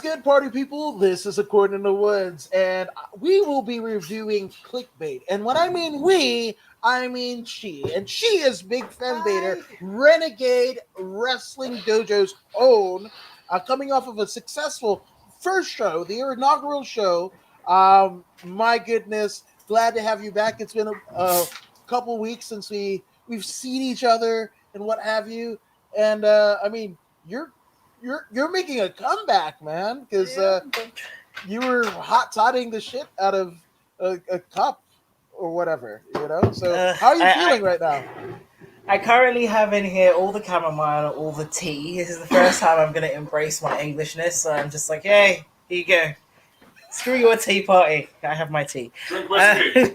What's good, party people? This is According in the Woods, and we will be reviewing Clickbate. And when I mean we, I mean she. And she is BigFemVader, Renegade Wrestling Dojo's own, coming off of a successful first show, the inaugural show. My goodness, glad to have you back. It's been a couple weeks since we've seen each other and what have you. And I mean, you're making a comeback, man, because you were hot toddying the shit out of a cup or whatever, you know. So how are you feeling right now? I currently have in here all the chamomile, all the tea. This is the first time I'm going to embrace my Englishness, so I'm just like, hey, here you go. Screw your tea party. I have my tea. Drink whiskey.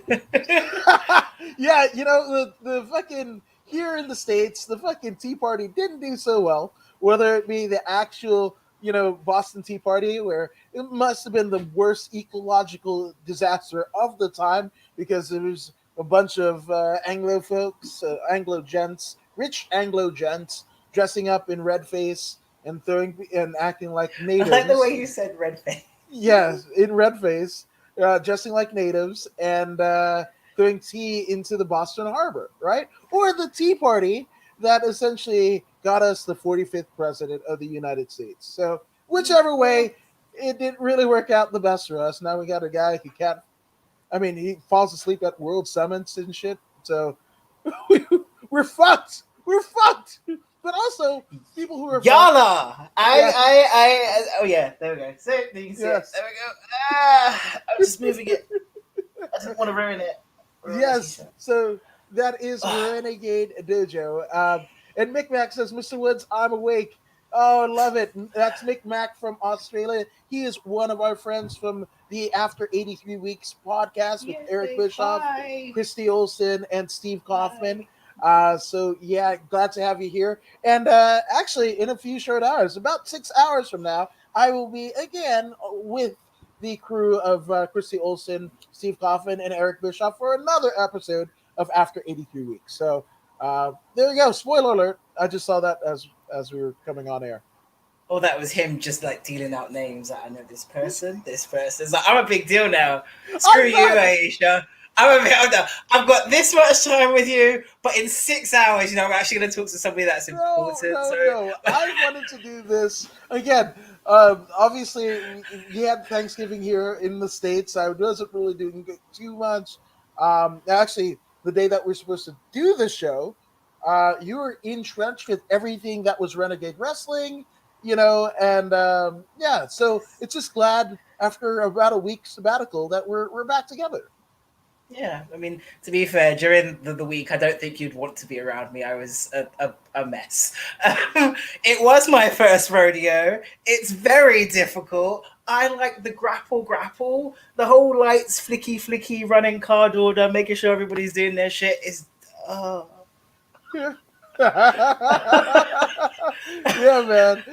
Yeah, you know, the fucking here in the States, the fucking Tea Party didn't do so well, whether it be the actual, you know, Boston Tea Party, where it must have been the worst ecological disaster of the time because there was a bunch of Anglo folks, Anglo gents, rich Anglo gents, dressing up in red face and throwing and acting like I natives. like the way you said red face. Yes, in red face, dressing like natives and throwing tea into the Boston Harbor, right? Or the Tea Party that essentially got us the 45th president of the United States. So, whichever way, it didn't really work out the best for us. Now we got a guy who can't, I mean, he falls asleep at world summits and shit. So, we're fucked. We're fucked. But also, people who are Yala! Oh yeah, there we go. See, there you can see it. There we go. I'm just moving it. I didn't want to ruin it. Yes, so that is Renegade Dojo. And Mick Mac says, Mr. Woods, I'm awake. Oh, I love it. That's Mick Mac from Australia. He is one of our friends from the After 83 Weeks podcast with Eric Bischoff, Christy Olsen, and Steve Kaufman. So yeah, glad to have you here. And actually, in a few short hours, about 6 hours from now, I will be again with the crew of Christy Olsen, Steve Kaufman, and Eric Bischoff for another episode of After 83 Weeks. So there you go. Spoiler alert. I just saw that as we were coming on air. Oh, that was him just like dealing out names. Like, I know this person. It's like, I'm a big deal now. Screw you, Ayesha. I've got this much time with you, but in 6 hours, you know, we're actually going to talk to somebody that's important. No. I wanted to do this again. Obviously, we had Thanksgiving here in the States. I wasn't really doing too much. Actually, the day that we're supposed to do the show, you were entrenched with everything that was Renegade Wrestling, you know, and yeah. So it's just glad after about a week sabbatical that we're back together. Yeah, I mean, to be fair, during the week, I don't think you'd want to be around me. I was a mess. It was my first rodeo. It's very difficult. I like the grapple. The whole lights, flicky, running card order, making sure everybody's doing their shit is... Yeah, man.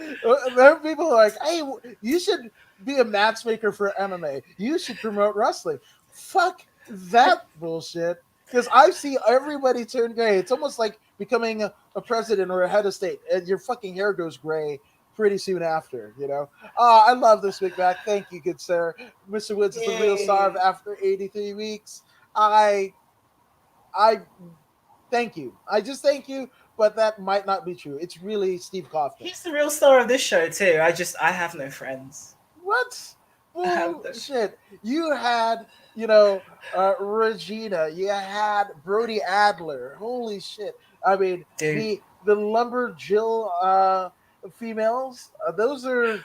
There are people like, hey, you should be a matchmaker for MMA. You should promote wrestling. Fuck that bullshit, because I see everybody turn gray. It's almost like becoming a president or a head of state, and your fucking hair goes gray pretty soon after, you know. I love this, Big Mac. Thank you, good sir. Mr. Woods is the real star of After 83 Weeks. I thank you. I just thank you, but that might not be true. It's really Steve Kaufman. He's the real star of this show too. I have no friends. What? Bullshit. You had, you know, Regina. You had Brody Adler. Holy shit. I mean, the Lumberjill females, those are...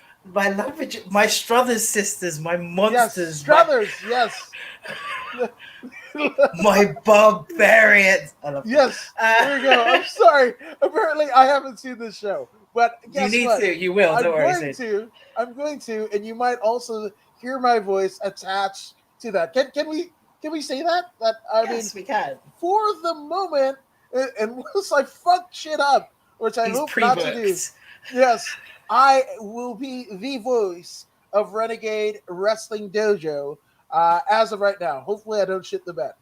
My Struthers sisters, my monsters. Yes, Struthers, yes. My barbarians. I love yes, there you go. I'm sorry. Apparently, I haven't seen this show. But guess you need what? to. You will. Don't worry. I'm going to, and you might also hear my voice attached to that. Can we say that? Yes, we can. For the moment, unless I fuck shit up, which I hope not to do. Yes, I will be the voice of Renegade Wrestling Dojo as of right now. Hopefully, I don't shit the bed.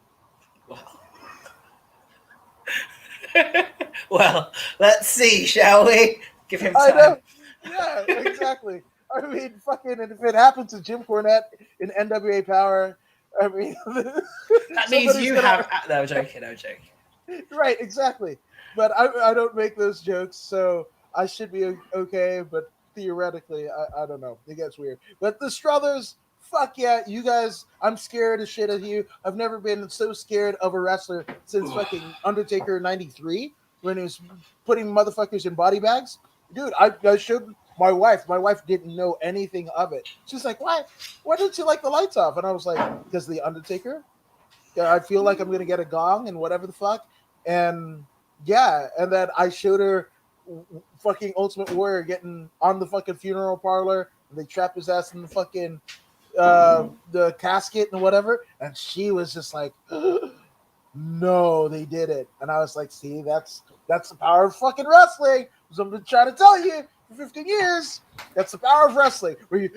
Well, let's see, shall we? Give him time. I know. Yeah, exactly. I mean, fucking, and if it happened to Jim Cornette in NWA Power, I mean, That means somebody's you gonna have. No, I'm joking. I'm joking. right, exactly. But I don't make those jokes, so I should be okay. But theoretically, I don't know. It gets weird. But the Struthers, fuck yeah, you guys. I'm scared as shit of you. I've never been so scared of a wrestler since fucking Undertaker '93 when he was putting motherfuckers in body bags. Dude, I showed my wife. My wife didn't know anything of it. She's like, "Why? Why didn't you like the lights off?" And I was like, "Because the Undertaker." Yeah, I feel like I'm gonna get a gong and whatever the fuck. And yeah, and then I showed her fucking Ultimate Warrior getting on the fucking funeral parlor, and they trap his ass in the fucking the casket and whatever, and she was just like, no, they did it. And I was like, see, that's the power of fucking wrestling. So I'm trying to tell you for 15 years, that's the power of wrestling. Where you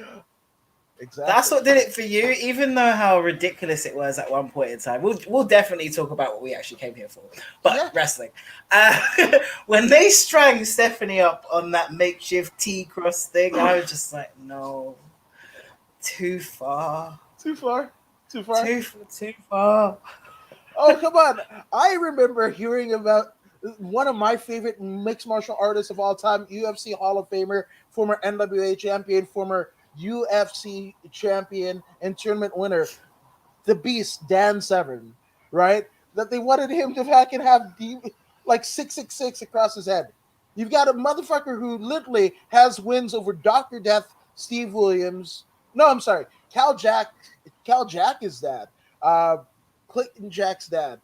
exactly. That's what did it for you, even though how ridiculous it was at one point in time. We'll definitely talk about what we actually came here for. But Yeah. wrestling. Uh, when they strung Stephanie up on that makeshift T-cross thing, I was just like, no. Too far. Too far. Too far. Too far. Oh, come on. I remember hearing about one of my favorite mixed martial artists of all time, UFC Hall of Famer, former NWA champion, former UFC champion, and tournament winner, the Beast, Dan Severn, right? That they wanted him to fucking have like 666 across his head. You've got a motherfucker who literally has wins over Dr. Death, Steve Williams. No, I'm sorry. Cal Jack. Cal Jack is dad. Clayton Jack's dad.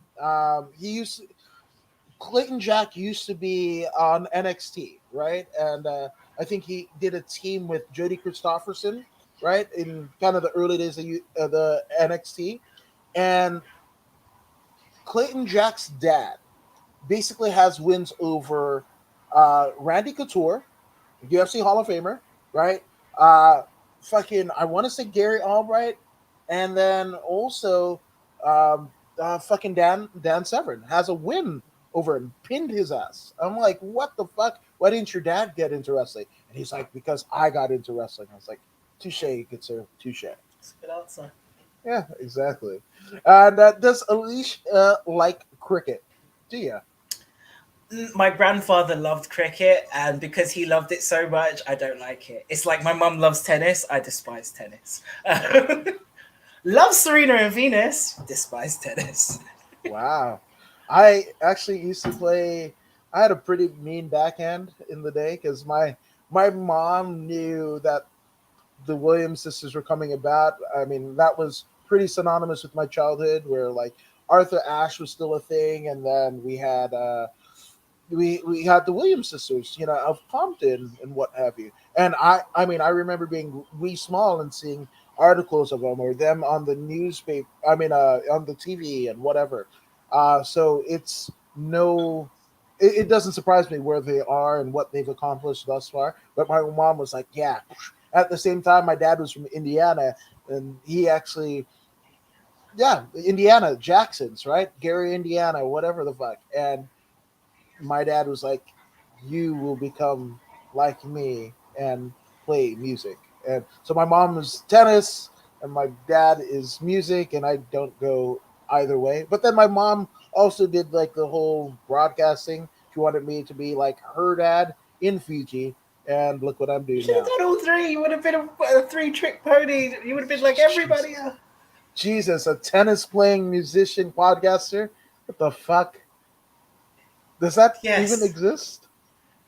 Clayton Jack used to be on NXT, right? And I think he did a team with Jody Christopherson, right, in kind of the early days of the NXT. And Clayton Jack's dad basically has wins over Randy Couture, UFC Hall of Famer, right? Uh, fucking, I want to say Gary Albright, and then also fucking Dan Severn has a win over him, pinned his ass. I'm like, what the fuck? Why didn't your dad get into wrestling? And he's like, because I got into wrestling. I was like, touche, good sir, touche. It's a good answer. Yeah, exactly. And does Alicia like cricket? Do you? My grandfather loved cricket, and because he loved it so much, I don't like it. It's like my mum loves tennis. I despise tennis. Love Serena and Venus. Despise tennis. Wow. I actually used to play. I had a pretty mean backhand in the day because my mom knew that the Williams sisters were coming about. I mean, that was pretty synonymous with my childhood, where like Arthur Ashe was still a thing, and then we had the Williams sisters, you know, of Compton and what have you. And I mean, I remember being wee small and seeing articles of them or them on the newspaper. I mean, on the TV and whatever. So it's no, it doesn't surprise me where they are and what they've accomplished thus far. But my mom was like, yeah. At the same time, my dad was from Indiana, and he actually, yeah, Indiana Jacksons, right? Gary, Indiana, whatever the fuck. And my dad was like, "You will become like me and play music." And so my mom is tennis, and my dad is music, and I don't go either way. But then my mom also did like the whole broadcasting. She wanted me to be like her dad in Fiji, and look what I'm You doing should have now. done all three. You would have been a three-trick pony. You would have been like everybody else. Jesus, a tennis playing musician podcaster? What the fuck? Does that even Yes. exist?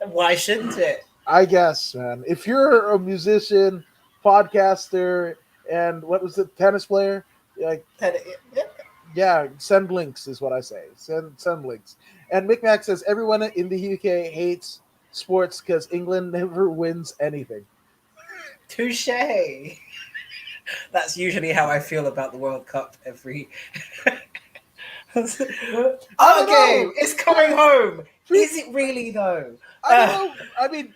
Why shouldn't it? I guess, man. If you're a musician, podcaster, and what was it, tennis player? Like, Yeah. yeah, send links is what I say. Send links. And Micmac says everyone in the UK hates sports because England never wins anything. Touche. That's usually how I feel about the World Cup every. I don't Okay, know. it's coming home. Pre- Is it really though? I don't know. I mean,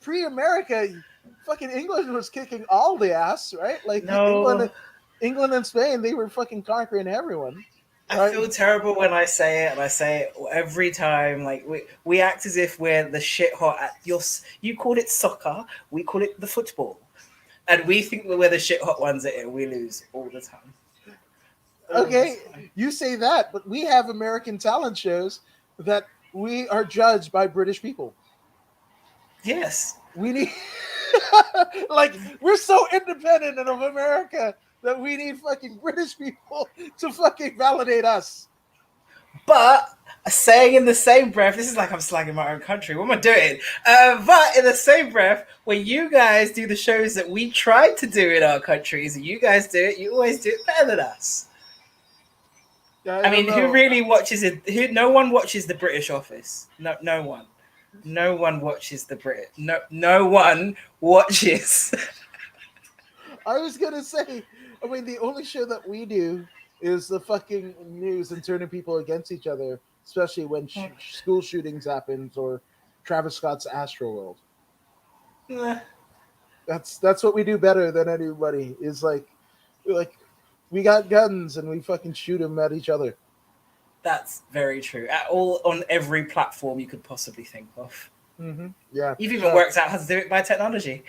pre-America, fucking England was kicking all the ass, right? Like No, England and Spain, they were fucking conquering everyone, I right? feel terrible when I say it, and I say it every time. Like we act as if we're the shit hot at you call it soccer, we call it the football. and we think we're the shit hot ones at it. We lose all the time. Okay, you say that, but we have American talent shows that we are judged by British people. Yes, We need, like, we're so independent of America that we need fucking British people to fucking validate us. but saying in the same breath, this is like I'm slagging my own country. What am I doing? But in the same breath, when you guys do the shows that we tried to do in our countries, and you guys do it, you always do it better than us. I mean, who really watches it? No one watches the British Office. No one. No one watches the Brit. No one watches. I was gonna say, I mean, the only show that we do is the fucking news and turning people against each other, especially when school shootings happens or Travis Scott's Astroworld. That's what we do better than anybody. Is like we got guns and we fucking shoot them at each other. That's very true. At all on every platform you could possibly think of. Mm-hmm. Yeah, you've even worked out how to do it by technology.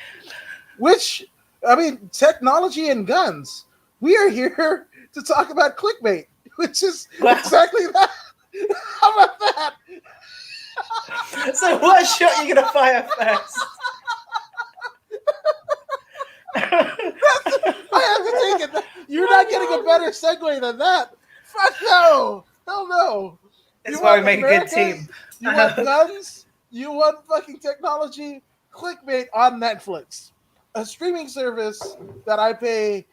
Which, I mean, technology and guns. We are here to talk about clickbait, which is exactly that. How about that? So, what shot are you gonna fire first? I have to take it. You're not getting a better segue than that. Fuck no. Hell no. That's why we make America, a good team. You want guns? You want fucking technology? Clickbait on Netflix, a streaming service that I pay.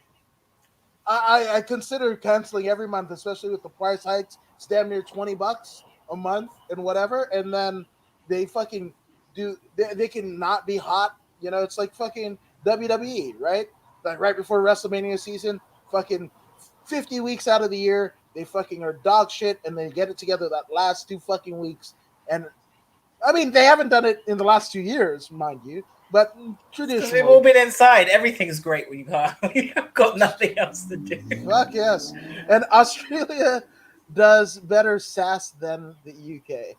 I consider canceling every month, especially with the price hikes. It's damn near $20 a month and whatever. And then they fucking do. They can not be hot. You know, it's like fucking WWE, right? Like right before WrestleMania season, fucking 50 weeks out of the year, they fucking are dog shit, and they get it together that last 2 fucking weeks. And I mean, they haven't done it in the last 2 years, mind you, but traditionally, we've all been inside. Everything's great when you can't. You've got nothing else to do. Fuck yes. And Australia does better SaaS than the UK.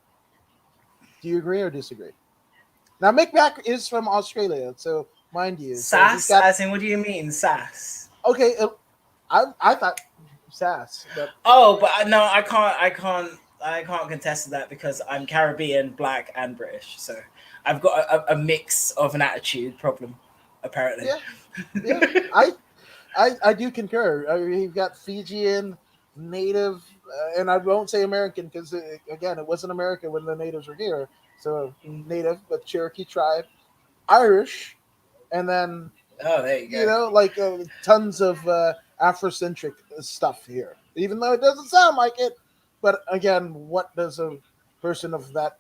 Do you agree or disagree? Now, Mick Mac is from Australia, so mind you. SaaS? So as in, what do you mean, SaaS? Okay, I thought SaaS. But no, I can't contest to that because I'm Caribbean, Black, and British. So I've got a mix of an attitude problem, apparently. Yeah. I do concur. I mean, you've got Fijian, Native, and I won't say American because, again, it wasn't America when the natives were here. So Native, but Cherokee tribe, Irish, and then there you go. You know, like tons of Afrocentric stuff here, even though it doesn't sound like it. But again, what does a person of that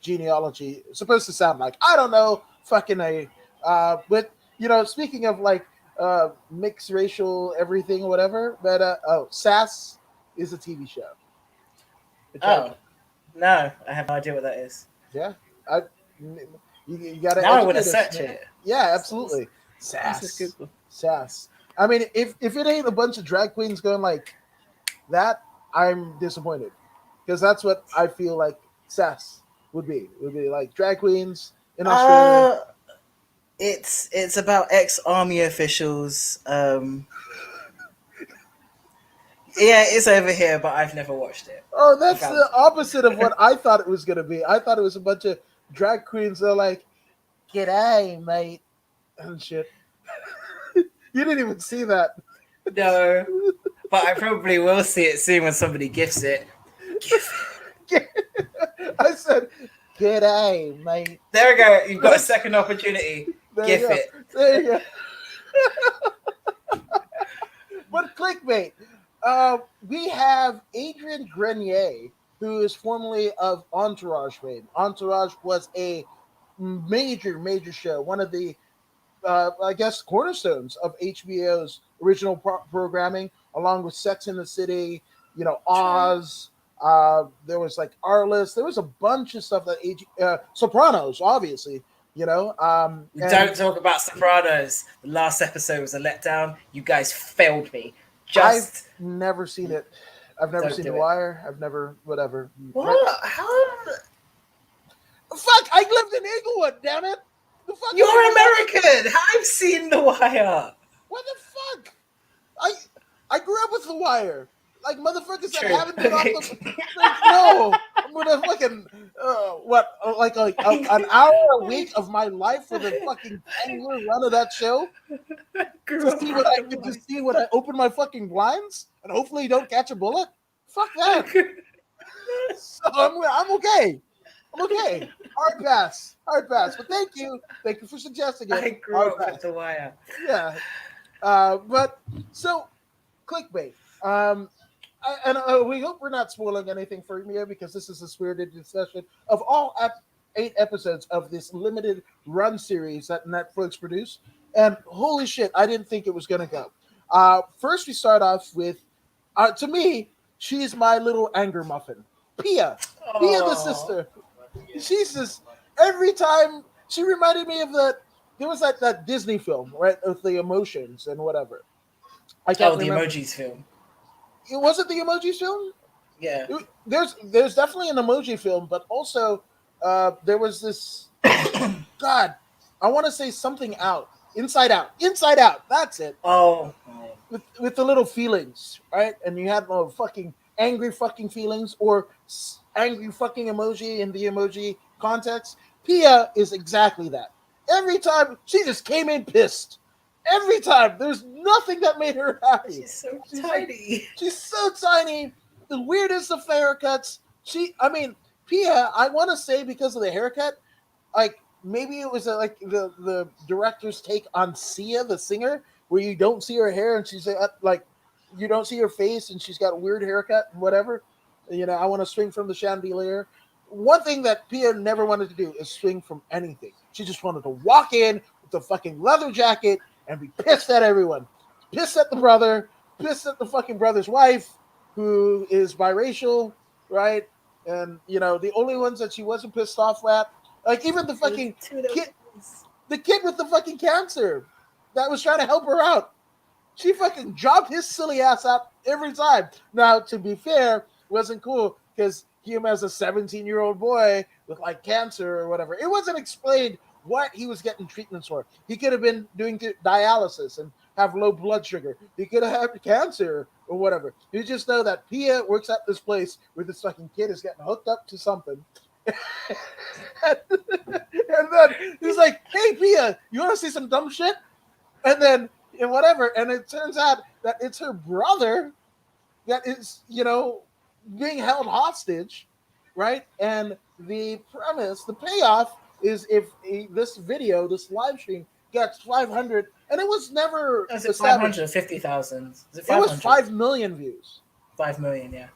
genealogy supposed to sound like? I don't know. Fucking A. But you know, speaking of like mixed racial everything, whatever. But SAS is a TV show. No, I have no idea what that is. Yeah, you got to. Now I want to search it. Yeah, absolutely. SAS. I mean, if it ain't a bunch of drag queens going like that, I'm disappointed because that's what I feel like SAS would be. It would be like drag queens in Australia. It's about ex-army officials. Yeah, it's over here, but I've never watched it. Oh, that's the opposite of what I thought it was going to be. I thought it was a bunch of drag queens that are like, "G'day, mate," and shit. You didn't even see that. No, but I probably will see it soon when somebody gifts it. I said, "G'day, mate." There we go. You've got a second opportunity. Gift it. There you go. But clickbait. We have Adrian Grenier, who is formerly of Entourage fame. Entourage was a major show, one of the, I guess, cornerstones of HBO's original programming, along with Sex in the City, you know, Oz. There was like Arliss. There was a bunch of stuff that Sopranos, obviously. You know, don't talk about Sopranos. The last episode was a letdown. You guys failed me. I've never seen it. I've never seen The Wire. I've never, whatever. What? How? Fuck! I lived in Inglewood. Damn it! The fuck is You're it? American. I've seen The Wire. What the fuck? I I grew up with The Wire. Like motherfuckers that True. haven't been off Okay. the like no. I'm gonna fucking an hour a week of my life for the fucking 10-year run of that show Grew up with The to Wire. see what I open my fucking blinds and hopefully you don't catch a bullet. Fuck that. So I'm okay. I'm okay. Hard pass. But thank you for suggesting it. I grew Hard up with pass. The Wire. Yeah. But so clickbait. We hope we're not spoiling anything for you because this is a spirited discussion of all 8 episodes of this limited run series that Netflix produced. And holy shit, I didn't think it was going to go. First, we start off with, to me, she's my little anger muffin. Pia. Pia the Oh, sister. She's just, every time, she reminded me of there was that Disney film, right, with the emotions and whatever. I can't the remember. emojis film. It wasn't the emoji film. Yeah. There's definitely an emoji film, but also there was this. God, I want to say something out, inside out. That's it. Oh. With the little feelings, right? And you had the fucking angry fucking feelings or angry fucking emoji in the emoji context. Pia is exactly that. Every time she just came in pissed. Every time there's nothing that made her happy. She's so She's tiny. she's so tiny. The weirdest of haircuts. I mean, Pia. I want to say because of the haircut, like maybe it was like the director's take on Sia, the singer, where you don't see her hair and she's like you don't see her face and she's got a weird haircut and whatever. You know, I want to swing from the chandelier. One thing that Pia never wanted to do is swing from anything. She just wanted to walk in with a fucking leather jacket and be pissed at everyone. Pissed at the brother, pissed at the fucking brother's wife, who is biracial, right? And you know, the only ones that she wasn't pissed off at, like even the There's fucking two little kid, kids. the kid with the fucking cancer that was trying to help her out. She fucking dropped his silly ass out every time. Now, to be fair, wasn't cool because him as a 17-year-old boy with like cancer or whatever, it wasn't explained what he was getting treatments for. He could have been doing dialysis and have low blood sugar. He could have had cancer or whatever. You just know that Pia works at this place where this fucking kid is getting hooked up to something. And then he's like, "Hey, Pia, you want to see some dumb shit?" And then and whatever, and it turns out that it's her brother that is, being held hostage, right? And the premise, the payoff is if this live stream gets 500, and it was never Is it established. 550,000? Is it It was 500? 5 million views. 5 million, yeah.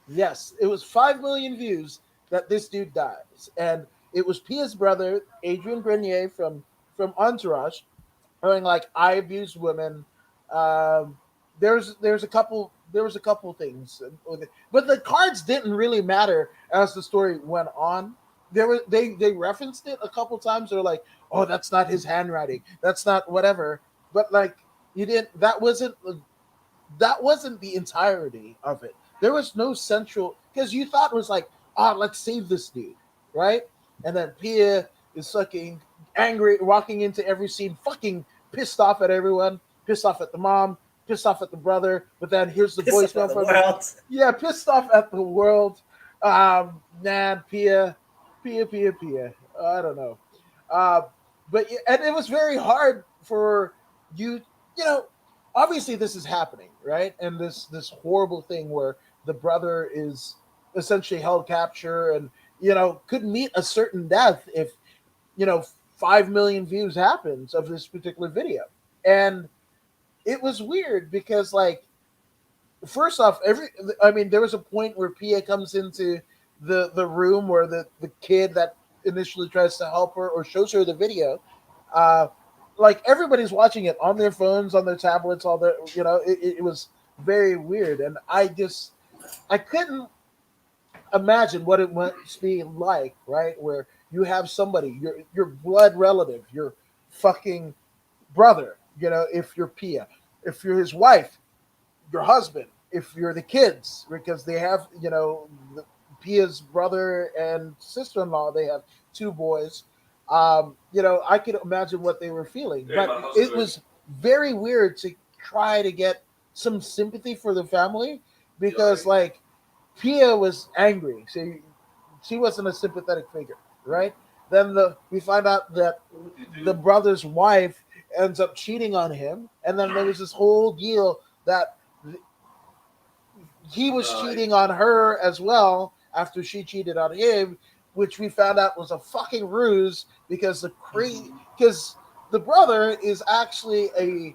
Yes, it was 5 million views that this dude dies, and it was Pia's brother, Adrian Grenier from Entourage, going like, "I abuse women." Um, there's a couple things, but the cards didn't really matter as the story went on. They referenced it a couple times. They're like, "Oh, that's not his handwriting. That's not whatever." But like, you didn't. That wasn't the entirety of it. There was no central because you thought it was like, "Oh, let's save this dude," right? And then Pia is fucking angry, walking into every scene, fucking pissed off at everyone, pissed off at the mom, pissed off at the brother. But then here's the Piss off at voicemail the from the world. yeah, pissed off at the world. Man, Pia. I don't know. Uh, and it was very hard for you. You know, obviously this is happening, right? And this horrible thing where the brother is essentially held capture and could meet a certain death if you know 5 million views happens of this particular video. And it was weird because like first off, there was a point where Pia comes into the room where the kid that initially tries to help her or shows her the video. Uh, like everybody's watching it on their phones, on their tablets, all their it was very weird, and I couldn't imagine what it must be like, right? Where you have somebody, your blood relative, your fucking brother, if you're Pia, if you're his wife, your husband, if you're the kids, because they have, Pia's brother and sister-in-law, they have 2 boys. I could imagine what they were feeling, but it was very weird to try to get some sympathy for the family because, like, Pia was angry. She wasn't a sympathetic figure, right? Then we find out that the brother's wife ends up cheating on him, and then there was this whole deal that he was cheating on her as well after she cheated on him, which we found out was a fucking ruse because because the brother is actually a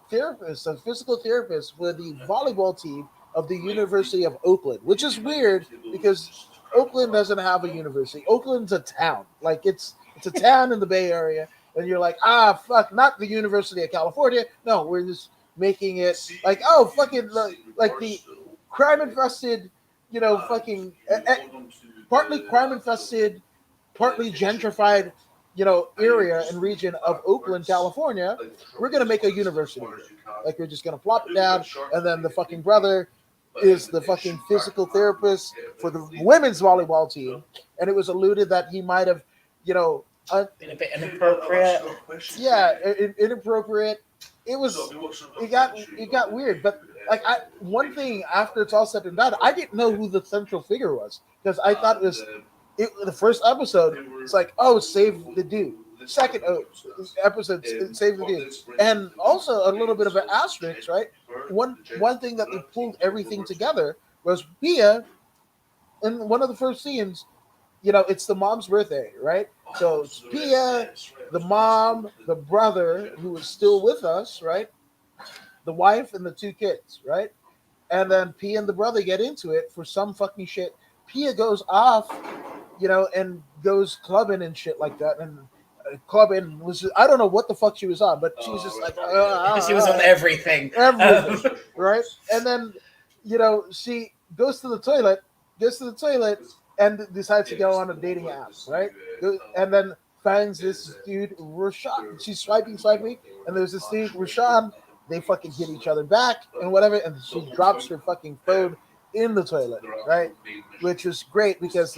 therapist, a physical therapist for the volleyball team of the University of Oakland, which is weird because Oakland doesn't have a university. Oakland's a town, like it's a town in the Bay Area, and you're like, fuck, not the University of California. No, we're just making it like, oh, fucking like the crime infested, fucking partly crime infested, partly gentrified, area and region of Oakland, California. We're gonna make a university here. Like we're just gonna plop it down, and then the fucking brother is the fucking physical therapist for the women's volleyball team, and it was alluded that he might have, been a bit inappropriate. Yeah, inappropriate. It got weird, but like one thing after it's all said and done, I didn't know who the central figure was because I thought the first episode. It's like, oh, save the dude. Second episode, save the dude, and also a little bit of an asterisk, right? One thing that they pulled everything together was Pia in one of the first scenes. It's the mom's birthday, right? So it's Pia, the mom, the brother who is still with us, right? The wife and the two kids, right? And then Pia and the brother get into it for some fucking shit. Pia goes off, and goes clubbing and shit like that. And clubbing I don't know what the fuck she was on, but she was just like, she was on everything. Everything, right? And then, she goes to the toilet, and decides to go on a dating app, right? And then finds this dude, Rashawn. She's swiping, and there's this dude, Rashawn. They fucking hit each other back and whatever, and she drops her fucking phone in the toilet, right? Which is great because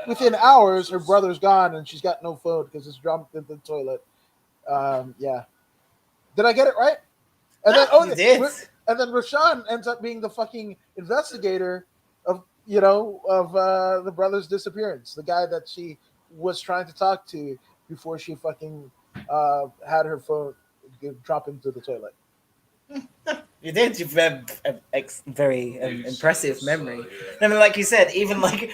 within hours, her brother's gone and she's got no phone because it's dropped in the toilet. Yeah. Did I get it right? And then you did. And then Rashawn ends up being the fucking investigator of the brother's disappearance. The guy that she was trying to talk to before she fucking had her phone drop into the toilet. You did. You've very impressive memory. I mean, like you said, even like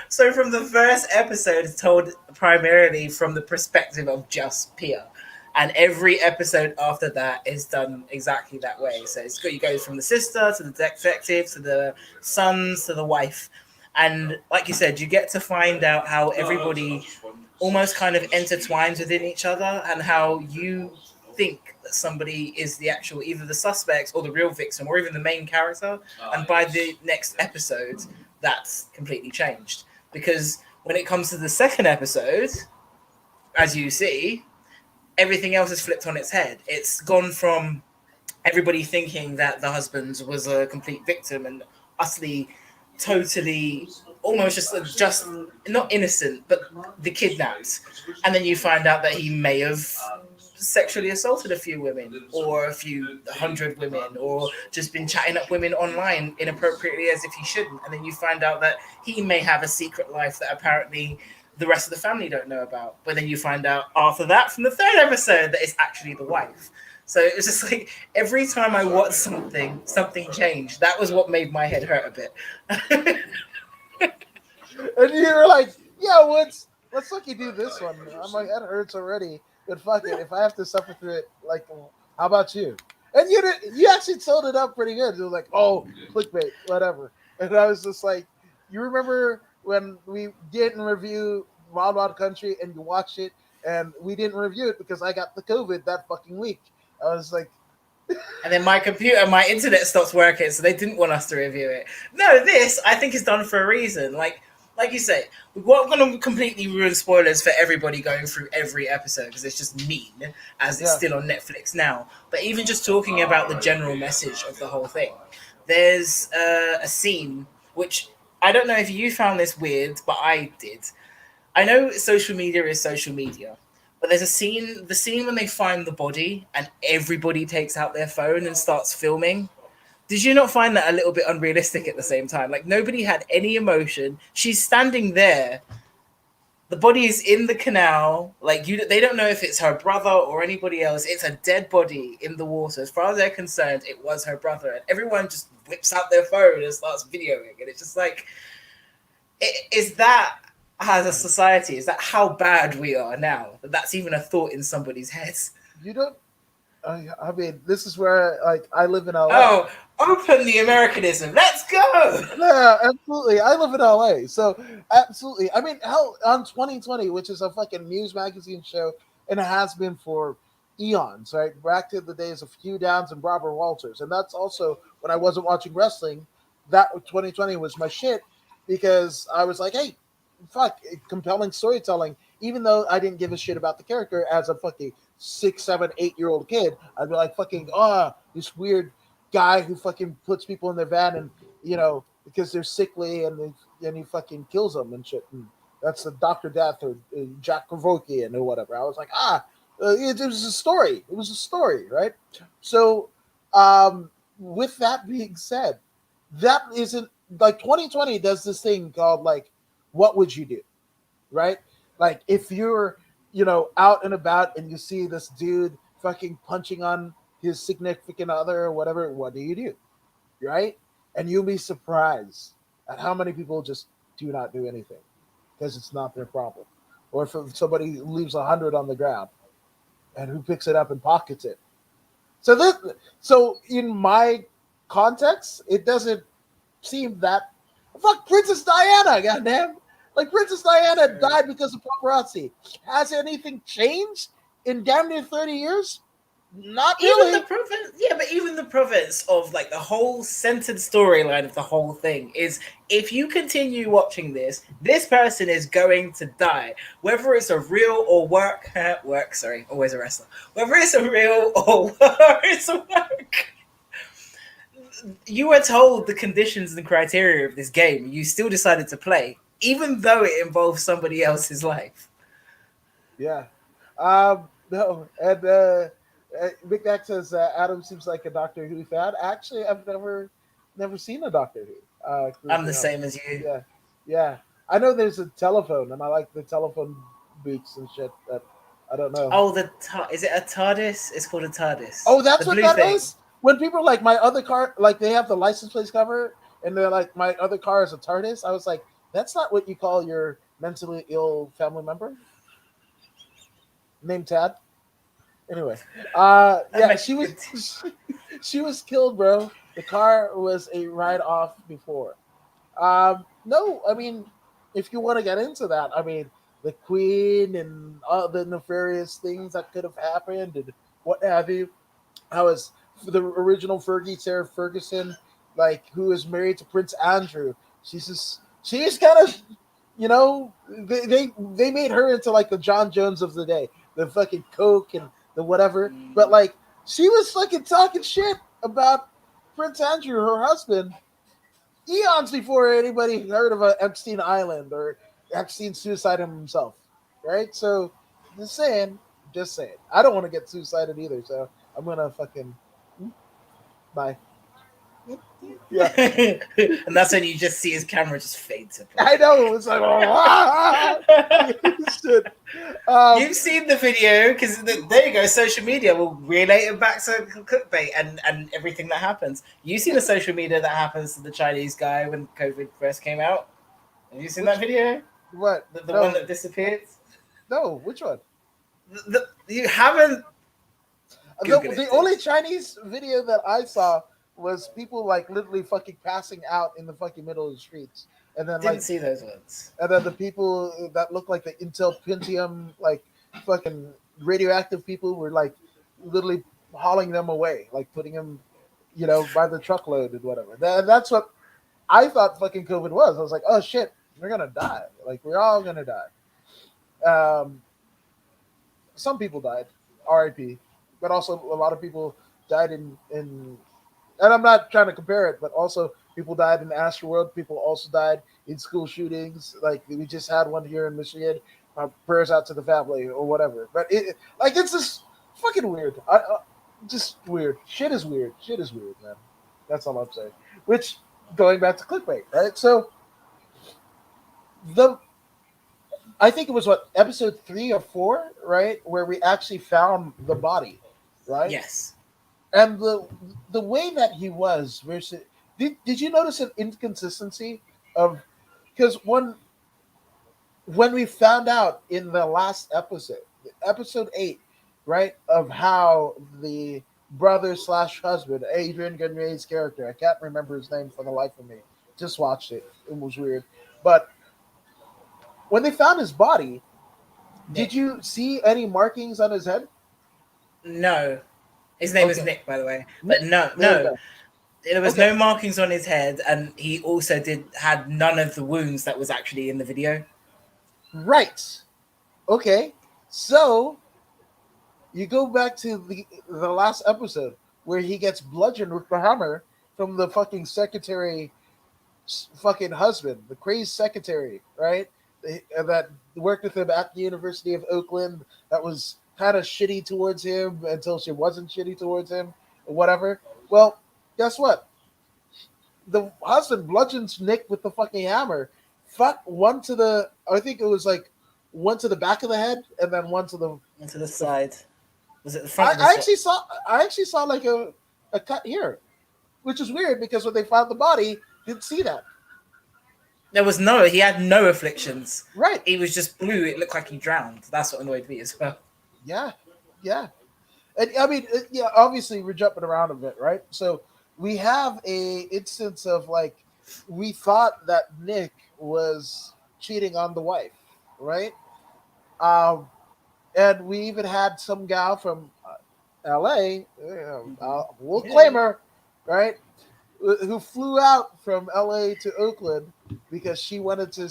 so from the first episode, it's told primarily from the perspective of just Pia, and every episode after that is done exactly that way. So you go from the sister to the detective to the sons to the wife, and like you said, you get to find out how everybody almost kind of intertwines within each other, and how you think that somebody is the actual either the suspect or the real victim or even the main character, and by the next episode that's completely changed, because when it comes to the second episode, as you see, everything else is flipped on its head. It's gone from everybody thinking that the husband was a complete victim and utterly totally almost just not innocent but the kidnapped, and then you find out that he may have sexually assaulted a few women or a few hundred women or just been chatting up women online inappropriately as if he shouldn't, and then you find out that he may have a secret life that apparently the rest of the family don't know about, but then you find out after that from the third episode that it's actually the wife. So it was just like every time I watched something changed. That was what made my head hurt a bit. And you were like, yeah, let's fucking do this one. I'm like, that hurts already. But fuck it, if I have to suffer through it, like, how about you? And you actually sold it up pretty good. It was like, oh, clickbait, whatever. And I was just like, you remember when we didn't review Wild Wild Country and you watched it, and we didn't review it because I got the COVID that fucking week. I was like, and then my internet stopped working, so they didn't want us to review it. No, this I think is done for a reason. Like you say, we're going to completely ruin spoilers for everybody going through every episode because it's just mean, as it's still on Netflix now. But even just talking about the general message of the whole thing, there's a scene which I don't know if you found this weird, but I did. I know social media is social media, but there's the scene when they find the body and everybody takes out their phone and starts filming. Did you not find that a little bit unrealistic at the same time? Like nobody had any emotion. She's standing there. The body is in the canal. Like they don't know if it's her brother or anybody else. It's a dead body in the water. As far as they're concerned, it was her brother, and everyone just whips out their phone and starts videoing. And it's just like, is that as a society? Is that how bad we are now? That that's even a thought in somebody's head. You don't. I mean, this is where like I live in LA. Oh, open the Americanism. Let's go. Yeah, absolutely. I live in LA, so absolutely. I mean, hell, on 2020, which is a fucking news magazine show, and it has been for eons, right? Back to the days of Hugh Downs and Robert Walters, and that's also when I wasn't watching wrestling. That 2020 was my shit because I was like, hey, fuck, compelling storytelling. Even though I didn't give a shit about the character as a fucking 6, 7, 8-year-old kid, I'd be like, fucking, this weird guy who fucking puts people in their van and because they're sickly and he fucking kills them and shit. And that's the Doctor Death or Jack Kevorkian or whatever. I was like, it was a story. It was a story, right? So, with that being said, that isn't like 2020 does this thing called like, what would you do, right? Like if you're out and about and you see this dude fucking punching on his significant other or whatever, what do you do? Right? And you'll be surprised at how many people just do not do anything because it's not their problem. Or if somebody leaves 100 on the ground and who picks it up and pockets it. So in my context, it doesn't seem that fuck Princess Diana, goddamn. Like Princess Diana died because of paparazzi. Has anything changed in damn near 30 years? Not Even really. the province, yeah, but even the province of like the whole centered storyline of the whole thing is, if you continue watching this, this person is going to die, whether it's a real or work. Sorry, always a wrestler. Whether it's a real or it's a work. You were told the conditions and criteria of this game. You still decided to play, even though it involves somebody else's life. Yeah. No. And Big Mac says Adam seems like a Doctor Who fan. Actually, I've never seen a Doctor Who. I'm the same as you. Yeah, yeah. I know there's a telephone, and I like the telephone beats and shit. But I don't know. Oh, is it a TARDIS? It's called a TARDIS. Oh, that's The what blue that thing. is. When people are like my other car, like they have the license plate cover, and they're like my other car is a TARDIS. I was like, that's not what you call your mentally ill family member named Tad. Anyway, That yeah, makes she was good. she was killed, bro. The car was a ride off before. No, I mean, if you want to get into that, I mean, the Queen and all the nefarious things that could have happened and what have you. I was the original Fergie, Sarah Ferguson, like who is married to Prince Andrew. She's kind of they made her into like the John Jones of the day, the fucking coke and the whatever. But like she was fucking talking shit about Prince Andrew, her husband, eons before anybody heard of a Epstein Island or Epstein suicide himself. Right? So just saying. I don't want to get suicided either, so I'm gonna fucking bye. Yeah. And that's when you just see his camera just fade to black. I know it's like shit. You've seen the video because there you go. Social media will relate it back to clickbait and everything that happens. You've seen the social media that happens to the Chinese guy when COVID first came out. Have you seen which that video? what? The one No, that disappeared. no. Which one? You haven't Google The it, dude. only Chinese video that I saw was people like literally fucking passing out in the fucking middle of the streets, and then Didn't like, see those ones. and then the people that look like the Intel Pentium, like fucking radioactive people, were like literally hauling them away, like putting them, by the truckload and whatever. That's what I thought fucking COVID was. I was like, oh shit, we're gonna die. Like we're all gonna die. Some people died, R.I.P. But also a lot of people died in and I'm not trying to compare it, but also people died in Astroworld. People also died in school shootings. Like we just had one here in Michigan. Prayers out to the family or whatever. But like it's just fucking weird. Just weird. Shit is weird. Shit is weird, man. That's all I'm saying. Which going back to clickbait, right? So the I think it was what episode 3 or 4, right, where we actually found the body, right? Yes. And the way that he was versus did you notice an inconsistency of because when we found out in the last episode, episode 8, right, of how the brother slash husband, Adrian Ganre's character, I can't remember his name for the life of me. Just watched it. It was weird. But when they found his body, did Nick. you see any markings on his head? No. His name is Okay. Nick, by the way. But There you no. go. There was Okay. no markings on his head, and he also had none of the wounds that was actually in the video. Right. Okay. So you go back to the last episode where he gets bludgeoned with the hammer from the fucking secretary, fucking husband, the crazed secretary, right? That worked with him at the University of Oakland. That was kind of shitty towards him until she wasn't shitty towards him, or whatever. Well, guess what? The husband bludgeons Nick with the fucking hammer. Fuck one to the. I think it was like one to the back of the head, and then one to And to the the side. Was it the I, front of the I side? actually saw like a cut here, which is weird because when they found the body, didn't see that. He had no afflictions. Right. He was just blue. It looked like he drowned. That's what annoyed me as well. Yeah. Yeah. And I mean, yeah. Obviously, we're jumping around a bit, right? So we have a instance of like we thought that Nick was cheating on the wife, right? Um, and we even had some gal from L.A. We'll claim Yay. her, right? Who flew out from LA to Oakland because she wanted to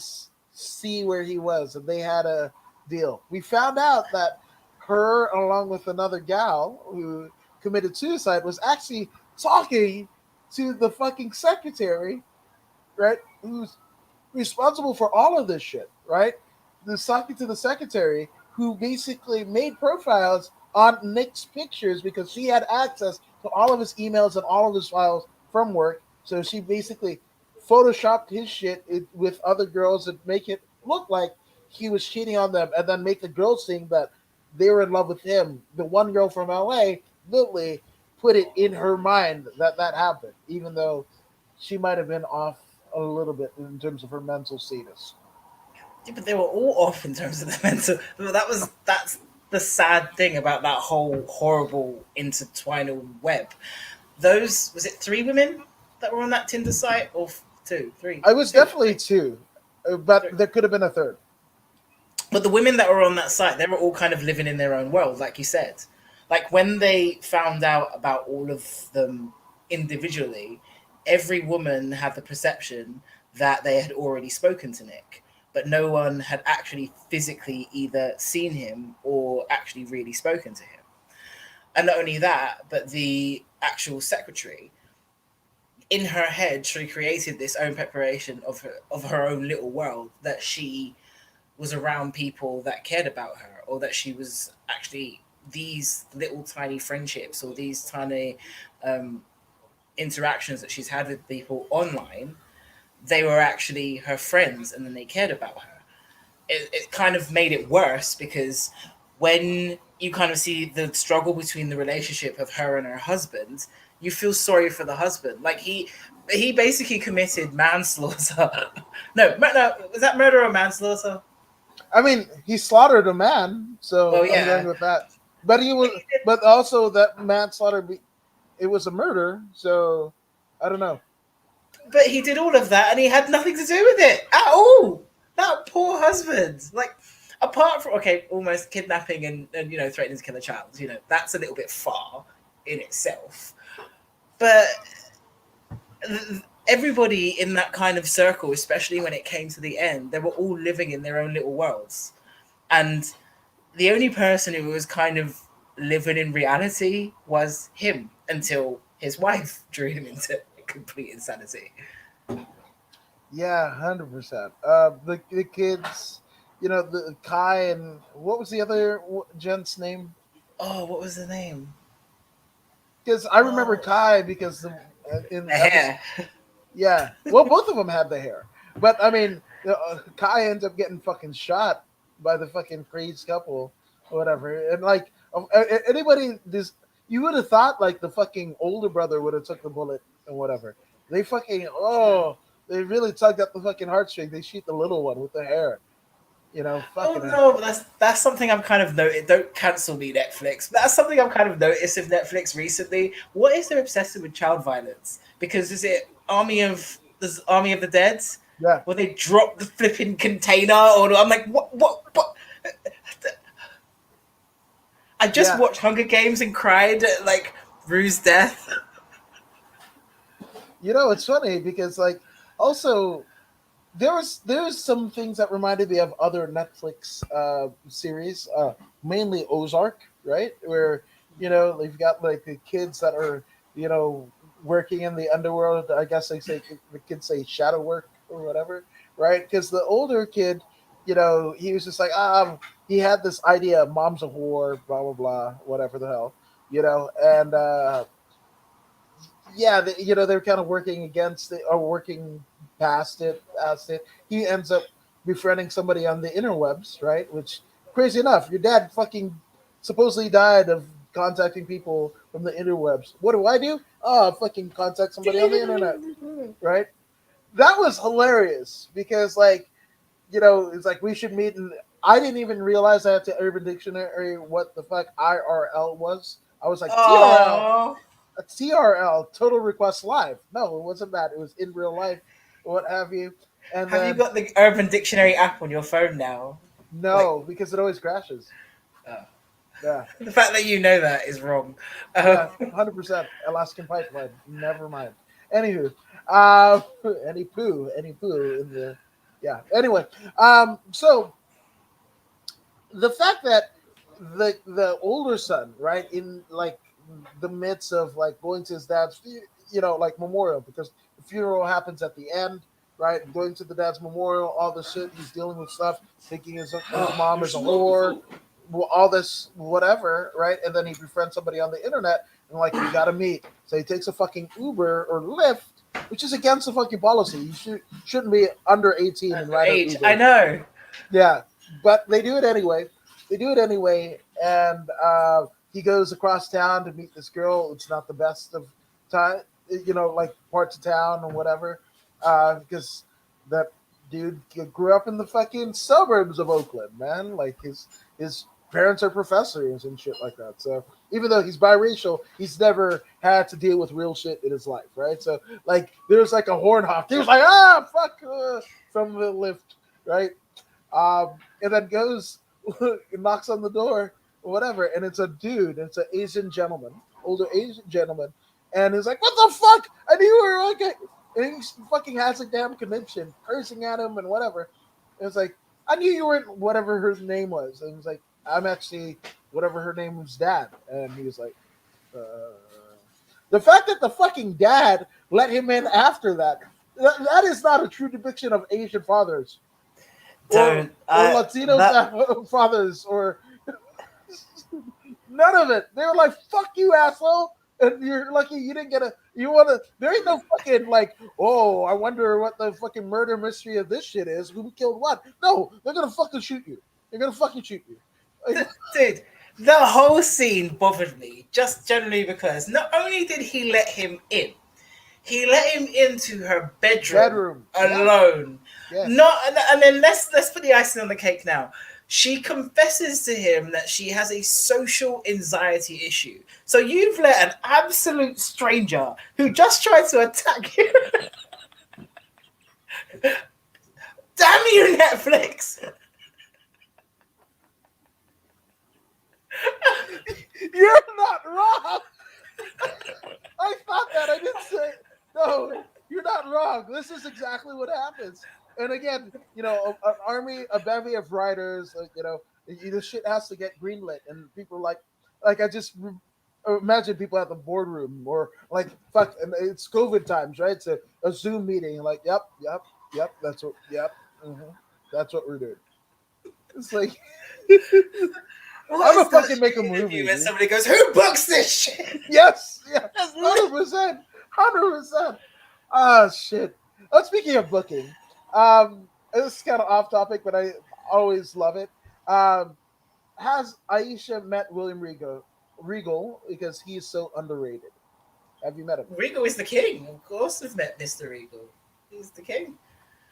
see where he was, and they had a deal. We found out that her, along with another gal who committed suicide, was actually talking to the fucking secretary, right? Who's responsible for all of this shit, right? The talking to the secretary who basically made profiles on Nick's pictures because she had access to all of his emails and all of his files from work. So she basically photoshopped his shit with other girls and make it look like he was cheating on them, and then make the girls think that they were in love with him. The one girl from LA literally put it in her mind that that happened, even though she might have been off a little bit in terms of her mental status. Yeah, but they were all off in terms of the mental. That's the sad thing about that whole horrible intertwinal web. Those was it 3 women that were on that Tinder site or two, three, I was two, definitely three, two, three. but there could have been a third. But the women that were on that site, they were all kind of living in their own world, like you said. Like when they found out about all of them individually, every woman had the perception that they had already spoken to Nick, but no one had actually physically either seen him or actually really spoken to him. And not only that, but the actual secretary, in her head, she created this own preparation of her own little world that she was around people that cared about her, or that she was actually these little tiny friendships or these tiny um, interactions that she's had with people online, they were actually her friends and then they cared about her. It kind of made it worse because when you kind of see the struggle between the relationship of her and her husband, you feel sorry for the husband. Like he basically committed manslaughter. No, was that murder or manslaughter? I mean, he slaughtered a man, Well, so I'm going yeah, with that. But he was, but also that manslaughter, it was a murder. So I don't know. but he did all of that and he had nothing to do with it at all. That poor husband. Like, apart from, okay, almost kidnapping and threatening to kill a child, that's a little bit far in itself. But everybody in that kind of circle, especially when it came to the end, they were all living in their own little worlds. And the only person who was kind of living in reality was him until his wife drew him into complete insanity. Yeah, 100%. The kids, the Kai and what was the other gent's name? Oh, what was the name? Because I remember Oh, Kai because in the episode, hair. yeah, well, both of them had the hair, but I mean, Kai ends up getting fucking shot by the fucking crazed couple or whatever, and like anybody this, you would have thought like the fucking older brother would have took the bullet and whatever. They fucking they really tugged at the fucking heartstring. They shoot the little one with the hair, Oh fucking no, that's something I'm kind of noticed. Don't cancel me, Netflix. That's something I've kind of noticed with Netflix recently. What is their obsession with child violence? Because is it Army of the Dead, yeah, where they drop the flipping container? Or I'm like, what? I just yeah. watched Hunger Games and cried at like Rue's death. It's funny because like also there's some things that reminded me of other Netflix series, mainly Ozark, right? Where they've got like the kids that are you know working in the underworld. I guess the kids say shadow work or whatever, right? Because the older kid, he was just like he had this idea, mom's a whore, blah blah blah, whatever the hell, and yeah, they're kind of working against it or working past it. He ends up befriending somebody on the interwebs, right? Which crazy enough, your dad fucking supposedly died of contacting people from the interwebs. What do I do? Oh, fucking contact somebody on the internet, right? That was hilarious because it's like we should meet and I didn't even realize I had to Urban Dictionary what the fuck IRL was. I was like TRL, Oh, a TRL, Total Request Live. No, it wasn't that. It was in real life, what have you. And have you then got the Urban Dictionary app on your phone now? Like, no, because it always crashes. uh, Yeah, the fact that you know that is wrong. yeah, 100% Alaskan pipeline. Never mind. Anywho, any poo in the yeah. Anyway, so the fact that the older son, right, in like the midst of like going to his dad's, like memorial, because the funeral happens at the end, right? Going to the dad's memorial, all the shit he's dealing with stuff, thinking his mom is a whore, all this whatever, right? And then he befriends somebody on the internet, and like we gotta meet. So he takes a fucking Uber or Lyft, which is against the fucking policy. You shouldn't be under 18 and ride an Age, I Uber. know. Yeah, but they do it anyway. They do it anyway, and he goes across town to meet this girl. It's not the best of time, like parts of town or whatever, because that dude grew up in the fucking suburbs of Oakland, man. Like his parents are professors and shit like that. So even though he's biracial, he's never had to deal with real shit in his life, right? So like there's like a horn hawk. He was like fuck from the lift, right? And then goes knocks on the door or whatever, and it's a dude, it's an Asian gentleman, older Asian gentleman, and he's like, "What the fuck? I knew you were like," and he fucking has a damn connection, cursing at him and whatever. And it's like, "I knew you weren't whatever her name was," and he's like, "I'm actually whatever her name was, dad," and he was like, uh... the fact that the fucking dad let him in after that is not a true depiction of Asian fathers or Don't. Latino That fathers or none of it. They were like, "Fuck you, asshole," and you're lucky you didn't get a. You want to? There ain't no fucking like. Oh, I wonder what the fucking murder mystery of this shit is. Who killed what? No, they're gonna fucking shoot you. They're gonna fucking shoot you. Like, dude, the whole scene bothered me just generally because not only did he let him in, he let him into her bedroom bedroom. Yeah. alone. Yes. Not and then let's put the icing on the cake now. She confesses to him that she has a social anxiety issue. So you've let an absolute stranger who just tried to attack you. Damn you, Netflix! You're not wrong. I thought that. I didn't say no. You're not wrong. This is exactly what happens. And again, an army, a bevy of writers, this shit has to get greenlit, and people like I just imagine people at the boardroom or like fuck, and it's COVID times, right? So a Zoom meeting, like, yep, hmm that's what we're doing. It's like What I'm is gonna that fucking make a interview movie, when dude. somebody goes, "Who books this shit?" Yes, That's 100%, 100%. Ah, shit. Oh, speaking of booking, this is kind of off topic, but I always love it. Um, has Aisha met William Regal because he is so underrated? Have you met him? Regal is the king. Of course, we've met Mr. Regal. He's the king.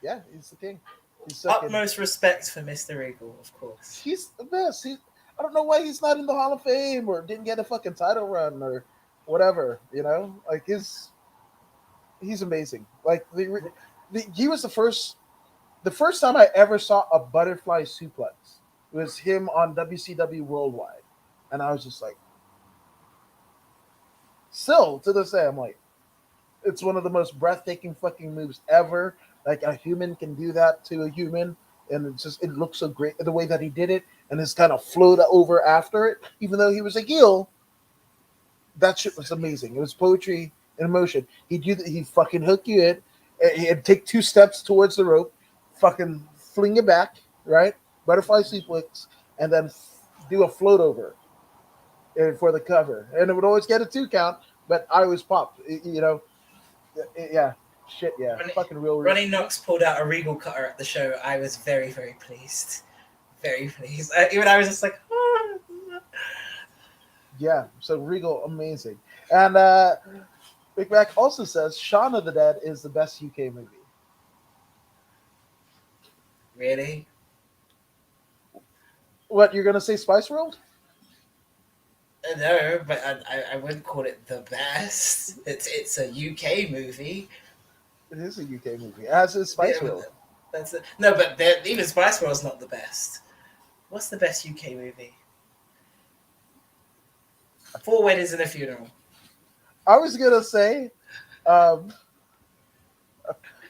Yeah, he's the king. He's fucking. Utmost respect for Mr. Regal, of course. He's the best. I don't know why he's not in the Hall of Fame or didn't get a fucking title run or whatever. You know, like he's amazing. Like he was the first time I ever saw a butterfly suplex was him on WCW Worldwide, and I was just like, still to this day, I'm like, it's one of the most breathtaking fucking moves ever. Like a human can do that to a human, and it looks so great the way that he did it, and his kind of flowed over after it, even though he was a heel. That shit was amazing. It was poetry in motion. He fucking hook you in, he'd take 2 steps towards the rope, fucking fling it back, right? Butterfly suplex, and then do a float over for the cover, and it would always get a 2 count. But I always popped, you know. Yeah, shit, yeah, When fucking real. Ronnie Knox pulled out a Regal cutter at the show, I was very, very pleased. Very pleased. Even I was just like, oh. Yeah, so Regal, amazing. And Big Mac also says Shaun of the Dead is the best UK movie. Really? What, you're gonna say Spice World? No, but I wouldn't call it the best. It's a UK movie. It is a UK movie, as is Spice Yeah, World. that's it. No, but even Spice World's not the best. What's the best UK movie? Four Weddings and a Funeral. I was gonna say, um,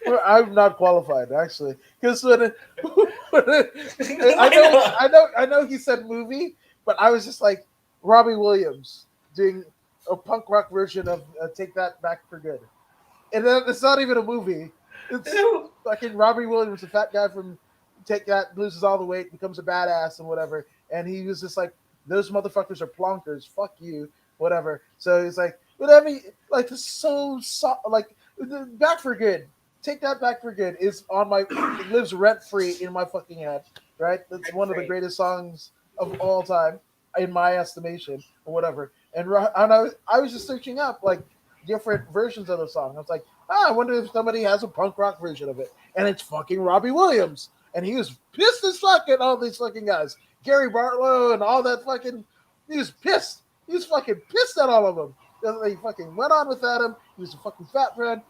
well, I'm not qualified actually, because Why not? I know he said movie, but I was just like Robbie Williams doing a punk rock version of "Take That Back for Good," and then it's not even a movie. It's Ew. fucking Robbie Williams, the fat guy from Take That, loses all the weight, becomes a badass and whatever, and he was just like, "Those motherfuckers are plonkers. Fuck you, whatever." So he's like, "Whatever." Like it's so like Back for Good. Take That Back for Good is on my it lives rent free in my fucking head. Right, that's one of the Rent-free. greatest songs of all time in my estimation or whatever. And I was just searching up like different versions of the song. I was like, I wonder if somebody has a punk rock version of it, and it's fucking Robbie Williams, and he was pissed as fuck at all these fucking guys, Gary Barlow and all that fucking. He was pissed. He was fucking pissed at all of them. They fucking went on without him. He was a fucking fat friend.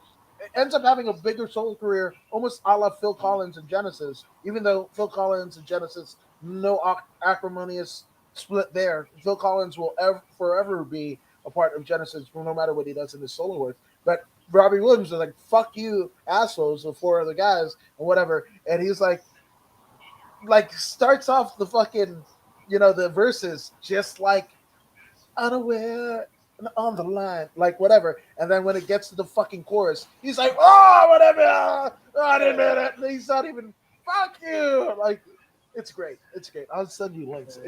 Ends up having a bigger solo career, almost a la Phil Collins and Genesis. Even though Phil Collins and Genesis, no acrimonious split there. Phil Collins will forever be a part of Genesis, no matter what he does in his solo work. But Robbie Williams was like, "Fuck you, assholes," with 4 other guys and whatever. And he's like starts off the fucking, the verses just like unaware and on the line, like whatever. And then when it gets to the fucking chorus, he's like, "Oh, whatever, I didn't mean it." And he's not even "fuck you." Like, it's great. It's great. I'll send you links.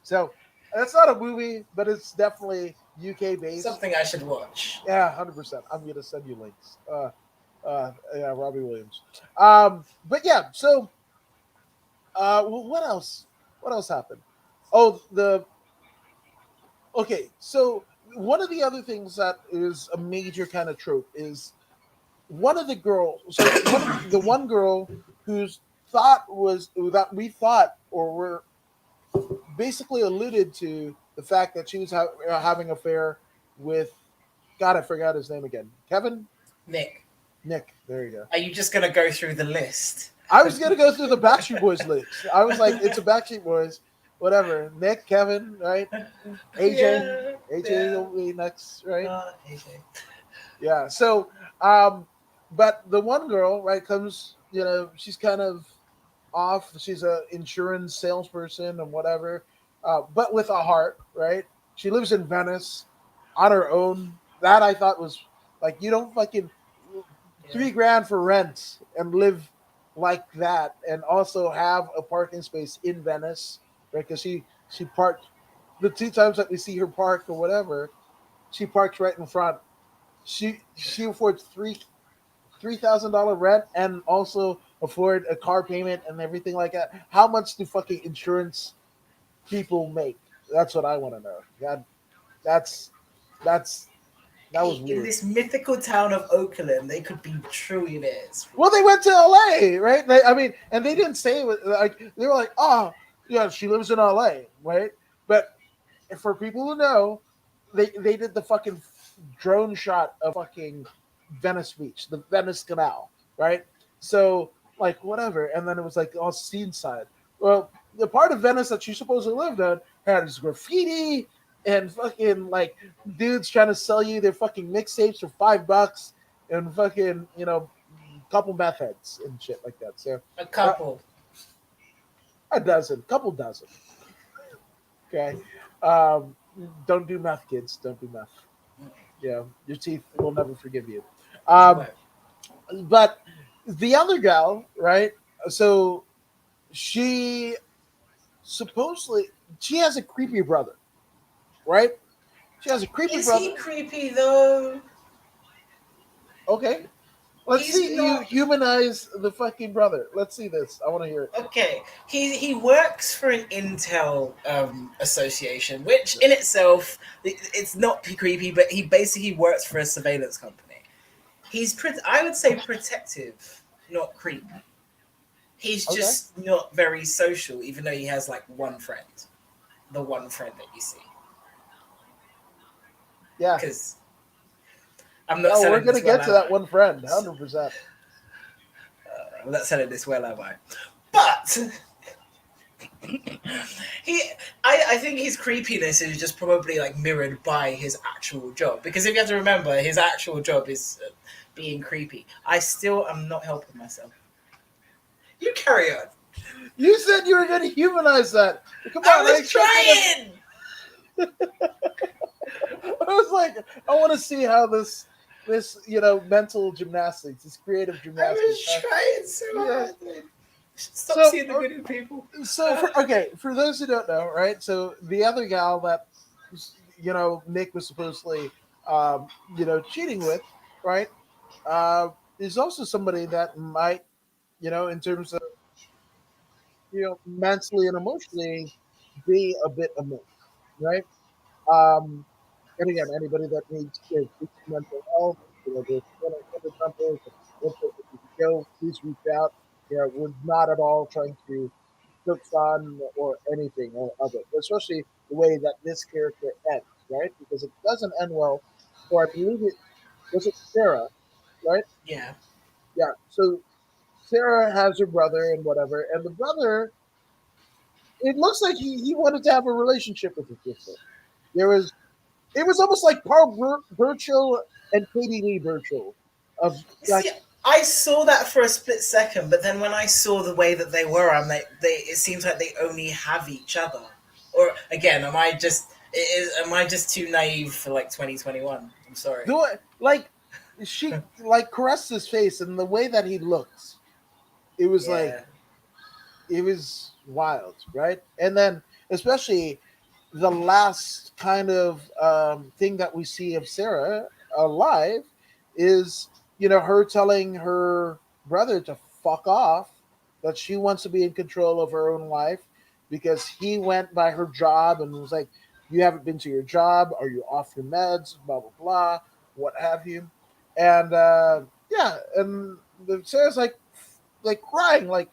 So that's not a movie, but it's definitely UK based. Something I should watch. Yeah, 100%. I'm gonna send you links. Yeah, Robbie Williams. But yeah, so well, what else? What else happened? Oh, okay. So one of the other things that is a major kind of trope is one of the girls. So the one girl whose thought was that we thought or were basically alluded to the fact that she was having an affair with. God, I forgot his name again. Kevin. Nick, Nick, there you go. are you just gonna go through the list? I was gonna go through the Backstreet Boys list. I was like, it's a Backstreet Boys, whatever. Nick, Kevin, right? AJ, AJ will be next, right? AJ. Yeah. So, but the one girl, right, comes. She's kind of off. She's a insurance salesperson and whatever, but with a heart, right? She lives in Venice, on her own. That I thought was like, you don't fucking Yeah. $3 grand for rent and live like that, and also have a parking space in Venice, right? Because she parked the two times that we see her park or whatever, she parks right in front. She affords $3,000 rent and also afford a car payment and everything like that. How much do fucking insurance people make? That's what I want to know. That's that's that was In weird. this mythical town of Oakland, they could be trillionaires. Well, they went to LA, right? I mean, and they didn't say it was, like, they were like, oh, yeah, she lives in LA, right? But for people who know, they did the fucking drone shot of fucking Venice Beach, the Venice Canal, right? So like whatever, and then it was like all scene side. Well, the part of Venice that she supposedly lived in had this graffiti and fucking like dudes trying to sell you their fucking mixtapes for $5 and fucking couple meth heads and shit like that. So A uh, couple. a dozen, couple dozen. Okay, um, don't do meth, kids. Don't do meth. Yeah, your teeth will never forgive you. They Um, won't. but the other gal, right? So she supposedly she has a creepy brother, right? She has a creepy Is he brother. creepy though? Okay, let's He's see you not. humanize the fucking brother. Let's see this. I want to hear it. Okay, he works for an intel association, which in itself it's not creepy, but he basically works for a surveillance company. I would say protective, not creepy. He's Okay, just not very social, even though he has like one friend, the one friend that you see. yeah. Because I'm not Oh, we're selling gonna this well, get to am that I? one friend, 100%. I'm not selling this well, am I? But he I think his creepiness is just probably like mirrored by his actual job, because if you have to remember his actual job is being creepy. I still am not helping myself. You carry on. You said you were gonna humanize that. Come I on, I was expected him. trying. I was like, I want to see how this mental gymnastics, this creative I gymnastics. was trying so Yeah. hard. Dude. Stop So seeing the good in people. for okay, for those who don't know, right? So the other gal that Nick was supposedly cheating with, right? Uh, is also somebody that might in terms of mentally and emotionally be a bit amiss, right? Um, and again, anybody that needs mental health, there's numbers, websites that you can go, please reach out. We're not at all trying to poke fun or anything or other, especially the way that this character ends, right? Because it doesn't end well. Or I believe it was it Sarah, right? Yeah. Yeah. So Sarah has her brother and whatever, and the brother, it looks like he wanted to have a relationship with his sister. There was It was almost like Paul Burchill and Katie Lee Burchill of like See, I saw that for a split second, but then when I saw the way that they were, I'm like, it seems like they only have each other. Or again, am I just too naive for like 2021? I'm sorry. do it like she like caressed his face and the way that he looks. It was like Yeah, it was wild, right? And then especially the last kind of thing that we see of Sarah alive is her telling her brother to fuck off, that she wants to be in control of her own life because he went by her job and was like, you haven't been to your job, are you off your meds, blah blah blah, what have you. And yeah, and Sarah's like crying, like,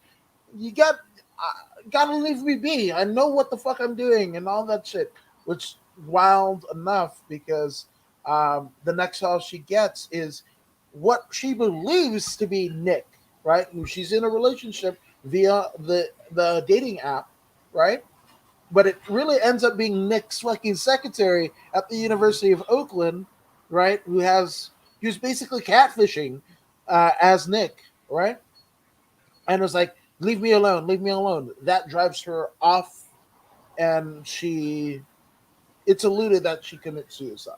you gotta leave me be. I know what the fuck I'm doing and all that shit, which wild enough because the next call she gets is what she believes to be Nick, right? Who she's in a relationship via the dating app, right? But it really ends up being Nick's fucking secretary at the University of Oakland, right? Who's basically catfishing as Nick, right? And was like, leave me alone, leave me alone. That drives her off, and it's alluded that she commits suicide.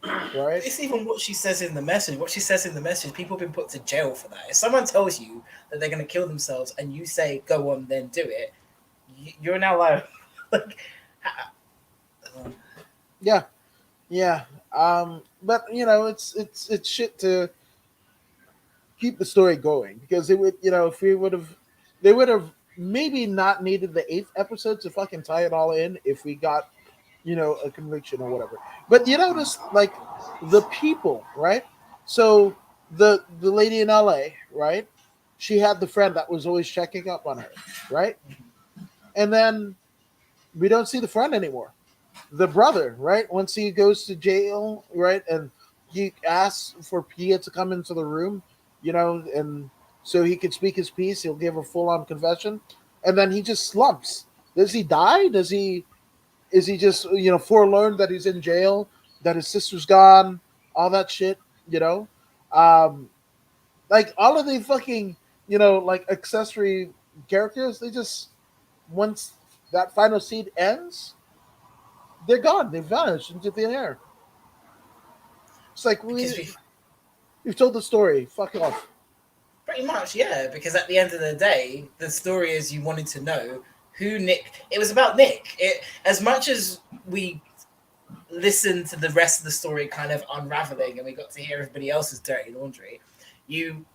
right? It's even what she says in the message. What she says in the message, people have been put to jail for that. If someone tells you that they're going to kill themselves and you say, go on, then do it, you're now like, like Yeah, yeah. But it's shit to keep the story going because it would, if we would have, they would have maybe not needed the eighth episode to fucking tie it all in if we got, a conviction or whatever. But you notice, like, the people, right? So the lady in LA, right? She had the friend that was always checking up on her, right? And then we don't see the friend anymore. The brother, right? Once he goes to jail, right, and he asks for Pia to come into the room, and so he can speak his piece. He'll give a full on confession, and then he just slumps. Does he die? Does he? Is he just forlorn that he's in jail, that his sister's gone, all that shit? You know, um, like all of the fucking like accessory characters, they just once that final scene ends, they're gone. They vanish into thin air. It's like because we've told the story. Fuck off. pretty much, yeah. Because at the end of the day, the story is you wanted to know who Nick. It was about Nick. It as much as we listened to the rest of the story kind of unraveling, and we got to hear everybody else's dirty laundry.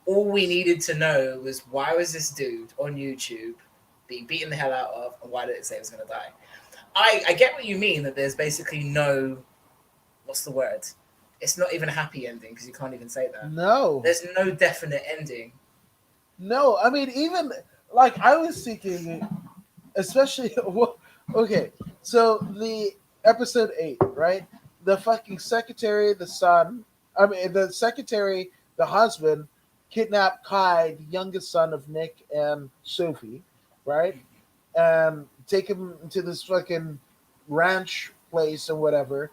All we needed to know was why was this dude on YouTube being beaten the hell out of, and why did it say it was going to die? I get what you mean that there's basically no what's the word? It's not even a happy ending because you can't even say that. No, There's no definite ending. no. I mean, even like I was thinking, especially okay. So the episode 8, right? The fucking secretary, the son. I mean, the secretary, the husband, kidnapped Kai, the youngest son of Nick and Sophie, right? And take him to this fucking ranch place or whatever.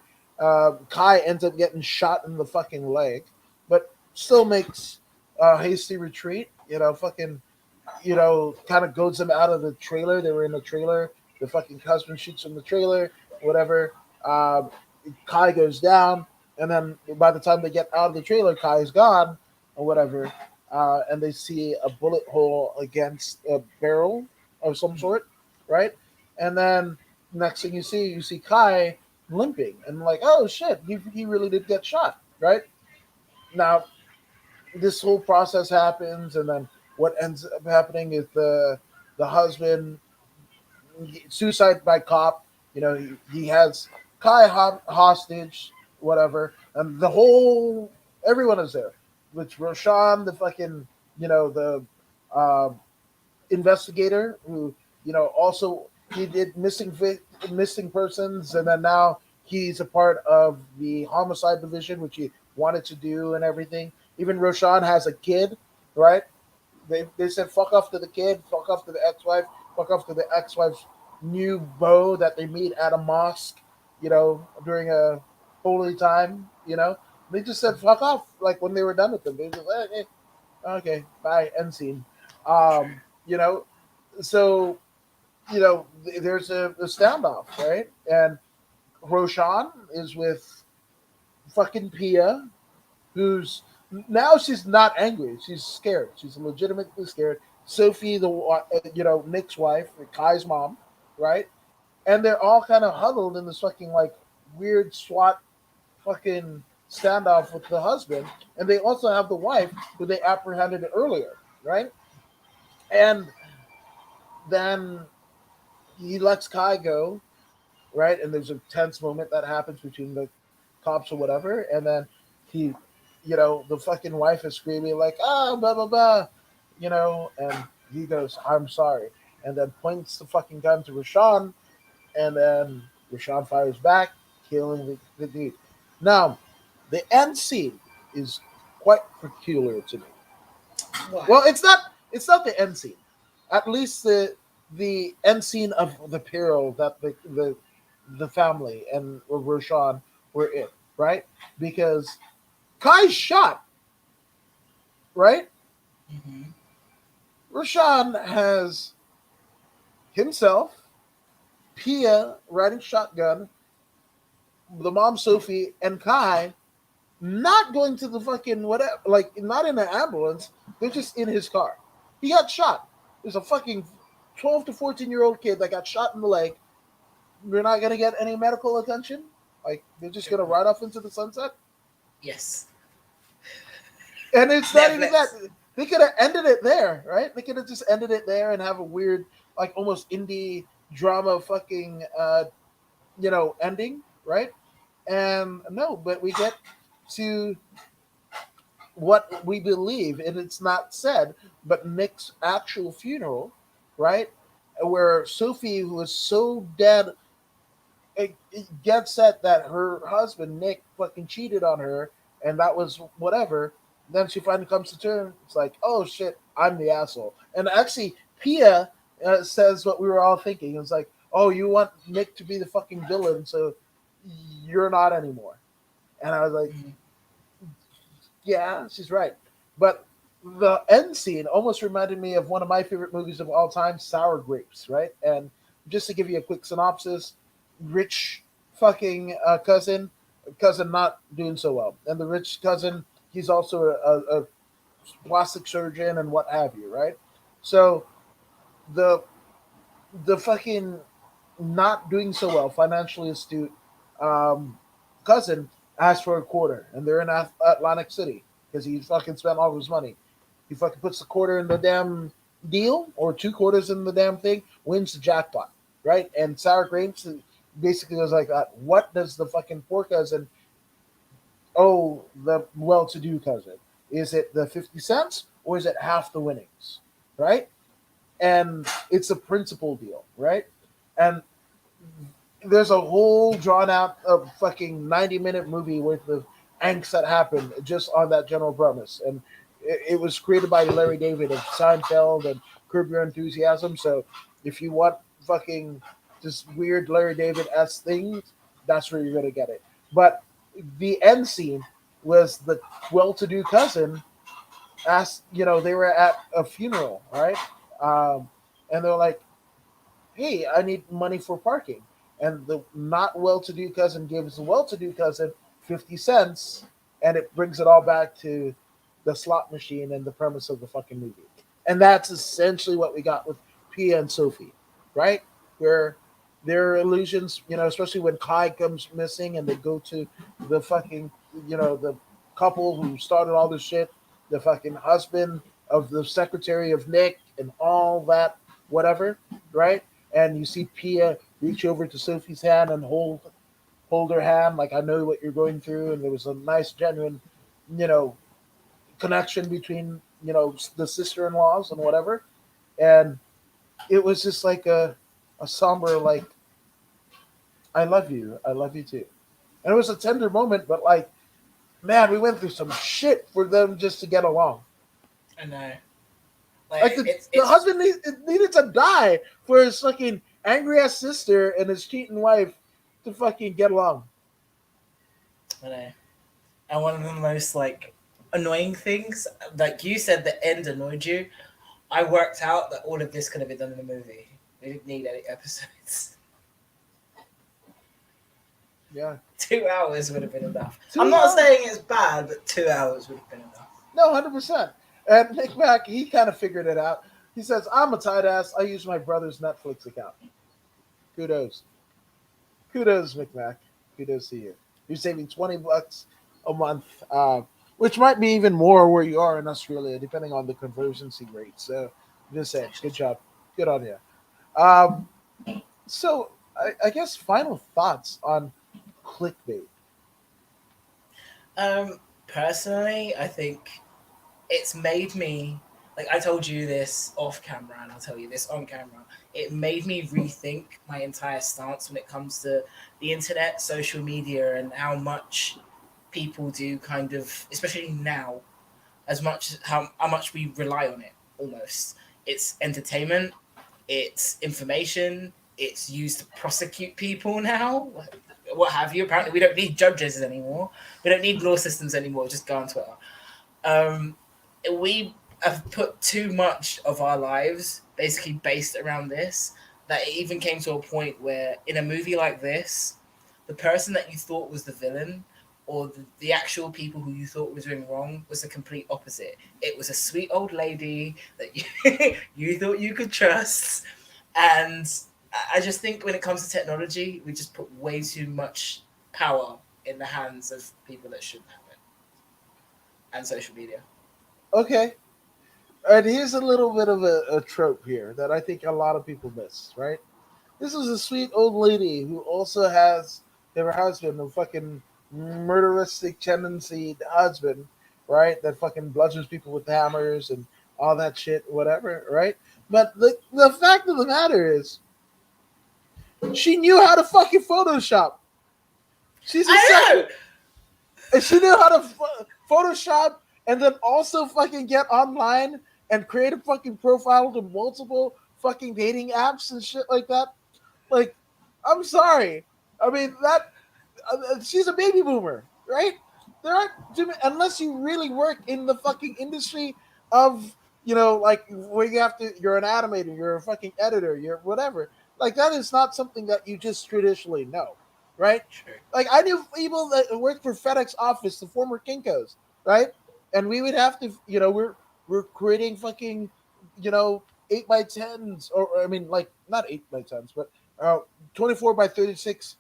Kai ends up getting shot in the fucking leg, but still makes a hasty retreat. Fucking, kind of goads them out of the trailer. They were in a trailer. The fucking husband shoots from the trailer, whatever. Um, Kai goes down, and then by the time they get out of the trailer, Kai's gone or whatever. And they see a bullet hole against a barrel of some sort, right? And then next thing you see Kai limping, and like, oh shit, he really did get shot, right? Now this whole process happens, and then what ends up happening is the husband suicide by cop. He has Kai hostage, whatever, and the whole everyone is there. Which Roshan, the fucking the um, investigator who also he did missing persons, and then now he's a part of the homicide division, which he wanted to do and everything. Even Roshan has a kid, right? They said fuck off to the kid, fuck off to the ex-wife, fuck off to the ex-wife's new beau that they meet at a mosque, during a holy time. They just said fuck off, like when they were done with them. They just like, okay, bye, end scene. Um, you know, so there's a standoff, right? And Roshan is with fucking Pia, who's now she's not angry. She's scared. She's legitimately scared. Sophie, Nick's wife, Kai's mom, right? And they're all kind of huddled in this fucking like weird SWAT fucking standoff with the husband, and they also have the wife who they apprehended earlier, right? And then he lets Kai go, right? And there's a tense moment that happens between the cops or whatever, and then he, the fucking wife is screaming like, ah, blah blah blah, and he goes, "I'm sorry," and then points the fucking gun to Rashawn, and then Rashawn fires back, killing the dude. Now, the end scene is quite peculiar to me. Why? Well, it's not the end scene. At least the end scene of the peril that the family and Roshan were in, right? Because Kai's shot, right? Mm-hmm. Roshan has himself, Pia riding shotgun, the mom Sophie, and Kai not going to the fucking whatever, like not in an ambulance. They're just in his car. He got shot. There's a fucking 12 to 14-year-old kid that got shot in the leg. We're not gonna get any medical attention. Like they're just Good gonna point. ride off into the sunset. Yes. And it's not even that. Netflix. They could have ended it there, right? They could have just ended it there and have a weird, like almost indie drama fucking ending, right? And no, but we get to what we believe, and it's not said, but Nick's actual funeral, right? Where Sophie, who was so dead, it gets set that her husband Nick fucking cheated on her, and that was whatever. Then she finally comes to terms. It's like, oh shit, I'm the asshole. And actually, Pia says what we were all thinking. It's like, oh, you want Nick to be the fucking villain, so you're not anymore. And I was like, Mhm. yeah, she's right. But the end scene almost reminded me of one of my favorite movies of all time, Sour Grapes, right? And just to give you a quick synopsis, rich fucking cousin not doing so well. And the rich cousin, he's also a plastic surgeon and what have you, right? So the fucking not doing so well, financially astute um, cousin asks for a quarter, and they're in Atlantic City because he fucking spent all of his money. He fucking puts the quarter in the damn deal, or 2 quarters in the damn thing, wins the jackpot, right? And Sour Grapes basically was like, what does the fucking poor cousin owe the well-to-do cousin? Is it the 50 cents or is it half the winnings, right? And it's a principal deal, right? And there's a whole drawn out of fucking 90-minute movie worth of angst that happened just on that general premise. And it was created by Larry David of Seinfeld and Curb Your Enthusiasm. So if you want fucking this weird Larry David s things, that's where you're gonna get it. But the end scene was the well-to-do cousin asked, they were at a funeral, right? And they're like, hey, I need money for parking. And the not well to do cousin gives the well to do cousin 50 cents, and it brings it all back to the slot machine and the premise of the fucking movie. And that's essentially what we got with Pia and Sophie, right? Where their illusions, especially when Kai comes missing and they go to the fucking, the couple who started all this shit, the fucking husband of the secretary of Nick and all that, whatever, right? And you see Pia reach over to Sophie's hand and hold her hand like, I know what you're going through, and there was a nice genuine, you know, connection between the sister-in-laws and whatever. And it was just like a somber like, I love you too. And it was a tender moment, but like, man, we went through some shit for them just to get along. I know. Like Like the it's husband needed to die for his fucking angry ass sister and his cheating wife to fucking get along. I know. And one of the most like annoying things, like you said, the end annoyed you. I worked out that all of this could have been done in a movie. We didn't need any episodes. Yeah, 2 hours would have been enough. I'm two not hours. saying it's bad, but 2 hours would have been enough. No, 100%. And Nick Mack, he kind of figured it out. He says, "I'm a tight ass. I use my brother's Netflix account." Kudos, kudos, Nick Mack. Kudos to you. You're saving $20 a month, which might be even more where you are in Australia, depending on the convergency rate. So, I'm just saying, good Essentially. job, good on you. Um, so, I guess final thoughts on clickbait. Personally, I think it's made me, like I told you this off camera and I'll tell you this on camera. It made me rethink my entire stance when it comes to the internet, social media, and how much people do kind of, especially now, as much how much we rely on it almost. It's entertainment, it's information, it's used to prosecute people now, what have you. Apparently, we don't need judges anymore. We don't need law systems anymore. Just go on Twitter. Um, we have put too much of our lives basically based around this that it even came to a point where in a movie like this, the person that you thought was the villain or the actual people who you thought was doing wrong was the complete opposite. It was a sweet old lady that you thought you could trust. And I just think when it comes to technology, we just put way too much power in the hands of people that shouldn't have it. And social media. Okay. And here's a little bit of a trope here that I think a lot of people miss, right? This is a sweet old lady who also has her husband, a fucking murderistic tendency husband, right? That fucking bludgeons people with hammers and all that shit, whatever, right? But the fact of the matter is, she knew how to fucking Photoshop. She's a I second, know. and she knew how to Photoshop and then also fucking get online and create a fucking profile to multiple fucking dating apps and shit like that. Like, I'm sorry. I mean that she's a baby boomer, right? There aren't unless you really work in the fucking industry of like where you have to. You're an animator, you're a fucking editor, you're whatever. Like that is not something that you just traditionally know, right? True. Like I knew people that worked for FedEx office, the former Kinkos, right? And we would have to, we're creating fucking, 8x10s, or I mean, like not 8x10s, but 24 by 36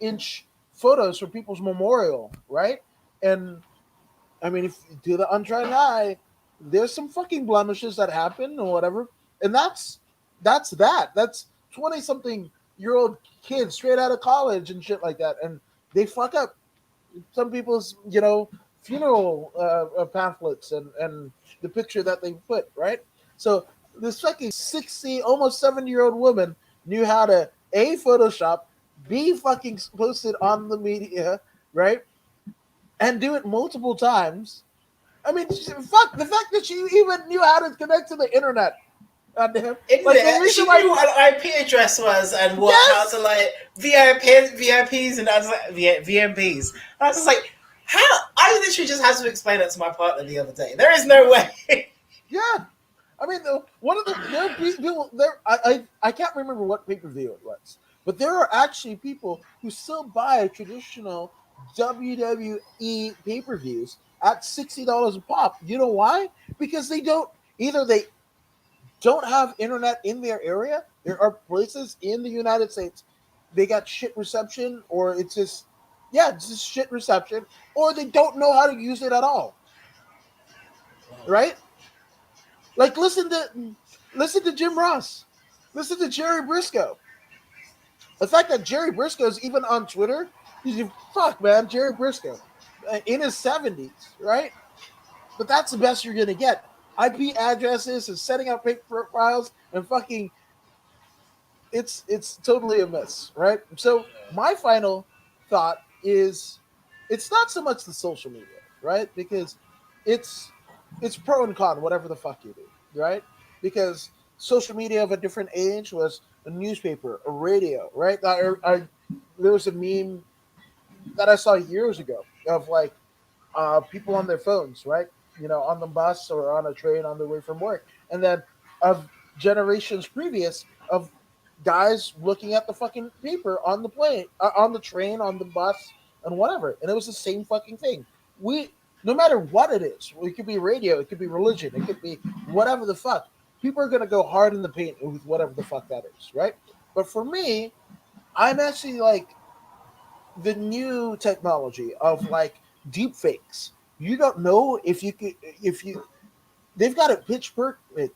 inch photos for people's memorial, right? And I mean, if to the untrained eye, there's some fucking blemishes that happen or whatever, and that's that. That's 20-something-year-old kids straight out of college and shit like that, and they fuck up some people's funeral pamphlets and the picture that they put, right? So this fucking 60, almost 70-year-old woman knew how to a Photoshop, b fucking post it on the media, right, and do it multiple times. I mean, fuck the fact that she even knew how to connect to the internet. Goddamn. Like the Internet. reason She why, knew what an IP address was and what how to yes, like VIPs and I was like VMPs. And I was just like, how? I literally just had to explain that to my partner the other day. There is no way. yeah. I mean, one of the there are people there. I can't remember what pay per view it was, but there are actually people who still buy traditional WWE pay per views at $60 a pop. You know why? Because they don't have internet in their area. There are places in the United States they got shit reception, or it's just shit reception, or they don't know how to use it at all. Right? Like listen to Jim Ross, listen to Jerry Briscoe. The fact that Jerry Briscoe's even on Twitter, fuck man, Jerry Briscoe in his 70s, right? But that's the best you're gonna get. IP addresses and setting up fake profiles and fucking it's totally a mess, right? So my final thought is it's not so much the social media, right? Because it's it's pro and con, whatever the fuck you do, right? Because social media of a different age was a newspaper, a radio, right? There was a meme that I saw years ago of like people on their phones, right? On the bus or on a train on their way from work, and then of generations previous of guys looking at the fucking paper on the plane, on the train, on the bus, and whatever, and it was the same fucking thing. No matter what it is, it could be radio, it could be religion, it could be whatever the fuck. People are gonna go hard in the paint with whatever the fuck that is, right? But for me, I'm actually like the new technology of like deep fakes. You don't know if you could if you they've got it pitch perfect.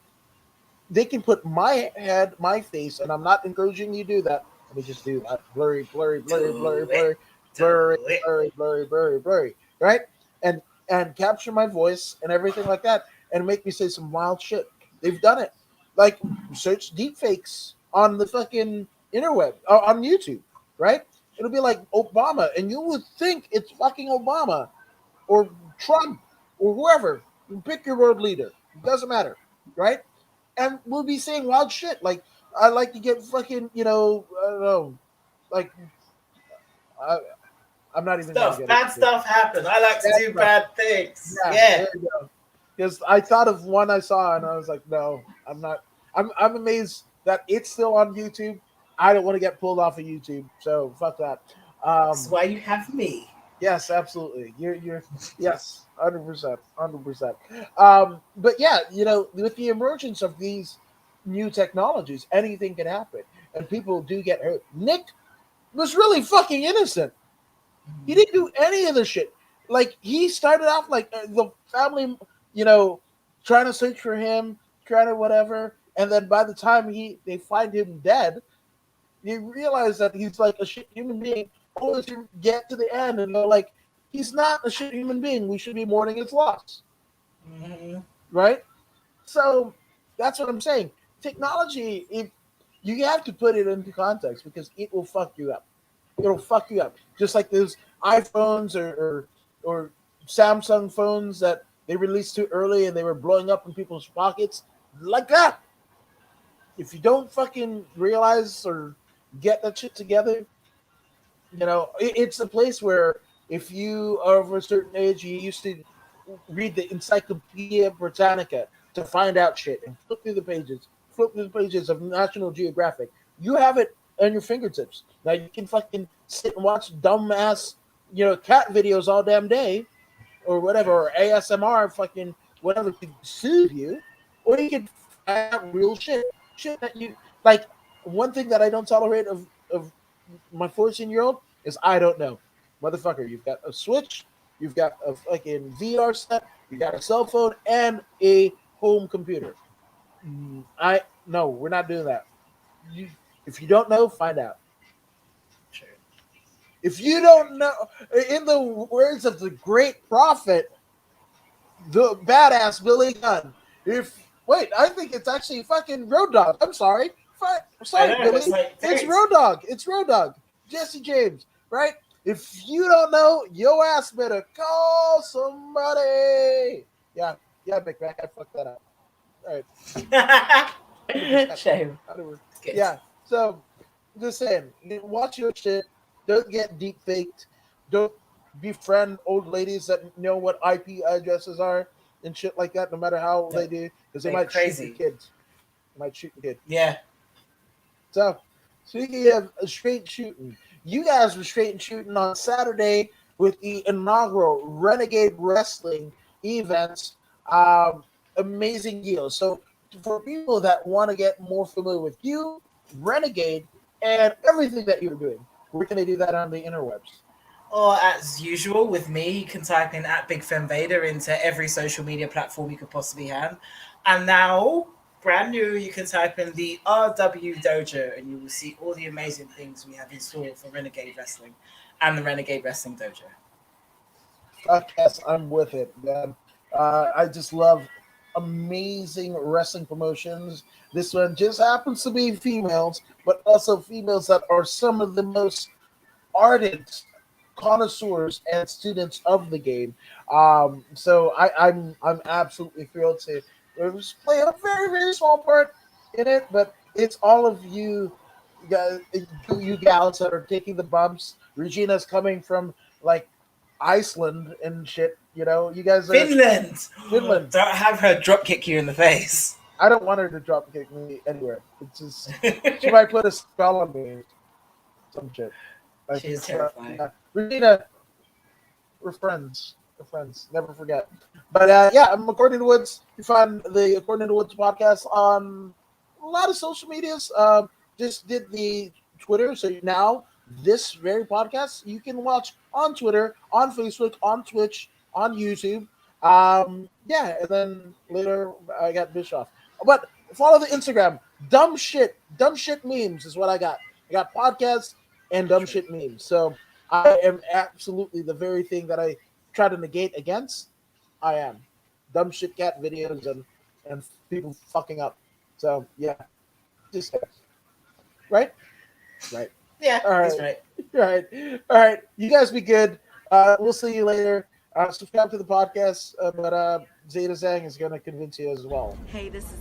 They can put my head, my face, and I'm not encouraging you to do that. Let me just do that. Blurry, blurry, blurry, blurry, Do it. blurry, Do blurry, it. blurry, blurry, blurry, blurry. Right? And capture my voice and everything like that and make me say some wild shit. They've done it. Like search deep fakes on the fucking interweb on YouTube, right? It'll be like Obama, and you would think it's fucking Obama or Trump or whoever. Pick your world leader. It doesn't matter, right? And we'll be saying wild shit like I like to get fucking I don't know, like I, I'm not even gonna Stuff. get Bad into it. stuff happens. I like to Bad do stuff. bad things. Yeah, Yeah. there you go. Because I thought of one I saw and I was like, no, I'm not. I'm amazed that it's still on YouTube. I don't want to get pulled off of YouTube, so fuck that. That's Um, why you have me. Yes, absolutely. You're yes, 100%, 100%. But yeah, with the emergence of these new technologies, anything can happen, and people do get hurt. Nick was really fucking innocent. He didn't do any of the shit. Like he started off like the family, you know, trying to search for him, trying to whatever, and then by the time they find him dead, you realize that he's like a shit human being. Only to get to the end and go like, he's not a shit human being. We should be mourning his loss, Mm-hmm. right? So that's what I'm saying. Technology, if you have to put it into context because it will fuck you up. It'll fuck you up. Just like those iPhones or Samsung phones that they released too early and they were blowing up in people's pockets. Like that. If you don't fucking realize or get that shit together, it's a place where if you are of a certain age, you used to read the Encyclopedia Britannica to find out shit and flip through the pages of National Geographic. You have it on your fingertips. Now you can fucking sit and watch dumbass, cat videos all damn day or whatever, or ASMR fucking whatever to soothe you, or you can find out real shit that you like. One thing that I don't tolerate of my 14-year-old is I don't know. Motherfucker, you've got a Switch, you've got a fucking VR set, you got a cell phone, and a home computer. I no, we're not doing that. You, if you don't know, find out. True. If you don't know, in the words of the great prophet, the badass Billy Gunn, I think it's actually fucking Road Dog. I'm sorry. I Sorry, know. It's Billy. like It's dude. Road Dog. It's Road Dog. Jesse James, right? If you don't know, your ass better call somebody. Yeah, Big Mac. I fucked that up. All right. 100%. Shame. Good. Yeah. So, just saying, watch your shit. Don't get deep faked. Don't befriend old ladies that know what IP addresses are and shit like that, no matter how they do, because they They're might shoot your crazy. kids. They might shoot your kid. Yeah. So, speaking of straight shooting, you guys were straight shooting on Saturday with the inaugural Renegade Wrestling events. Amazing deal. So, for people that want to get more familiar with you, Renegade, and everything that you're doing, where can they do that on the interwebs? Or as usual with me, you can type in at BigFemVader into every social media platform you could possibly have. And now, brand new, you can type in the RW Dojo and you will see all the amazing things we have in store for Renegade Wrestling and the Renegade Wrestling Dojo. Fuck yes, I'm with it, man. I just love amazing wrestling promotions. This one just happens to be females, but also females that are some of the most ardent connoisseurs and students of the game. So I'm absolutely thrilled to just play a very very small part in it, but it's all of guys, you gals that are taking the bumps. Regina's coming from like Iceland and shit. You guys are Finland! Finland. Don't have her drop kick you in the face. I don't want her to drop kick me anywhere. It's just she might put a spell on me, some shit. I She is think terrifying. yeah. Regina, we're friends. We're friends. Never forget. But yeah, I'm According to Woods. You find the According to Woods podcast on a lot of social medias. Just did the Twitter, so now this very podcast you can watch on Twitter, on Facebook, on Twitch, on YouTube. Yeah, and then later I got Bischoff. But follow the Instagram. Dumb shit memes is what I got. I got podcasts and dumb shit memes. So I am absolutely the very thing that I try to negate against. I am dumb shit cat videos and people fucking up. So yeah, just right, right. Yeah, All he's right, right. all right. You guys be good. We'll see you later. Subscribe to the podcast, but Zeta Zhang is going to convince you as well. Hey, this is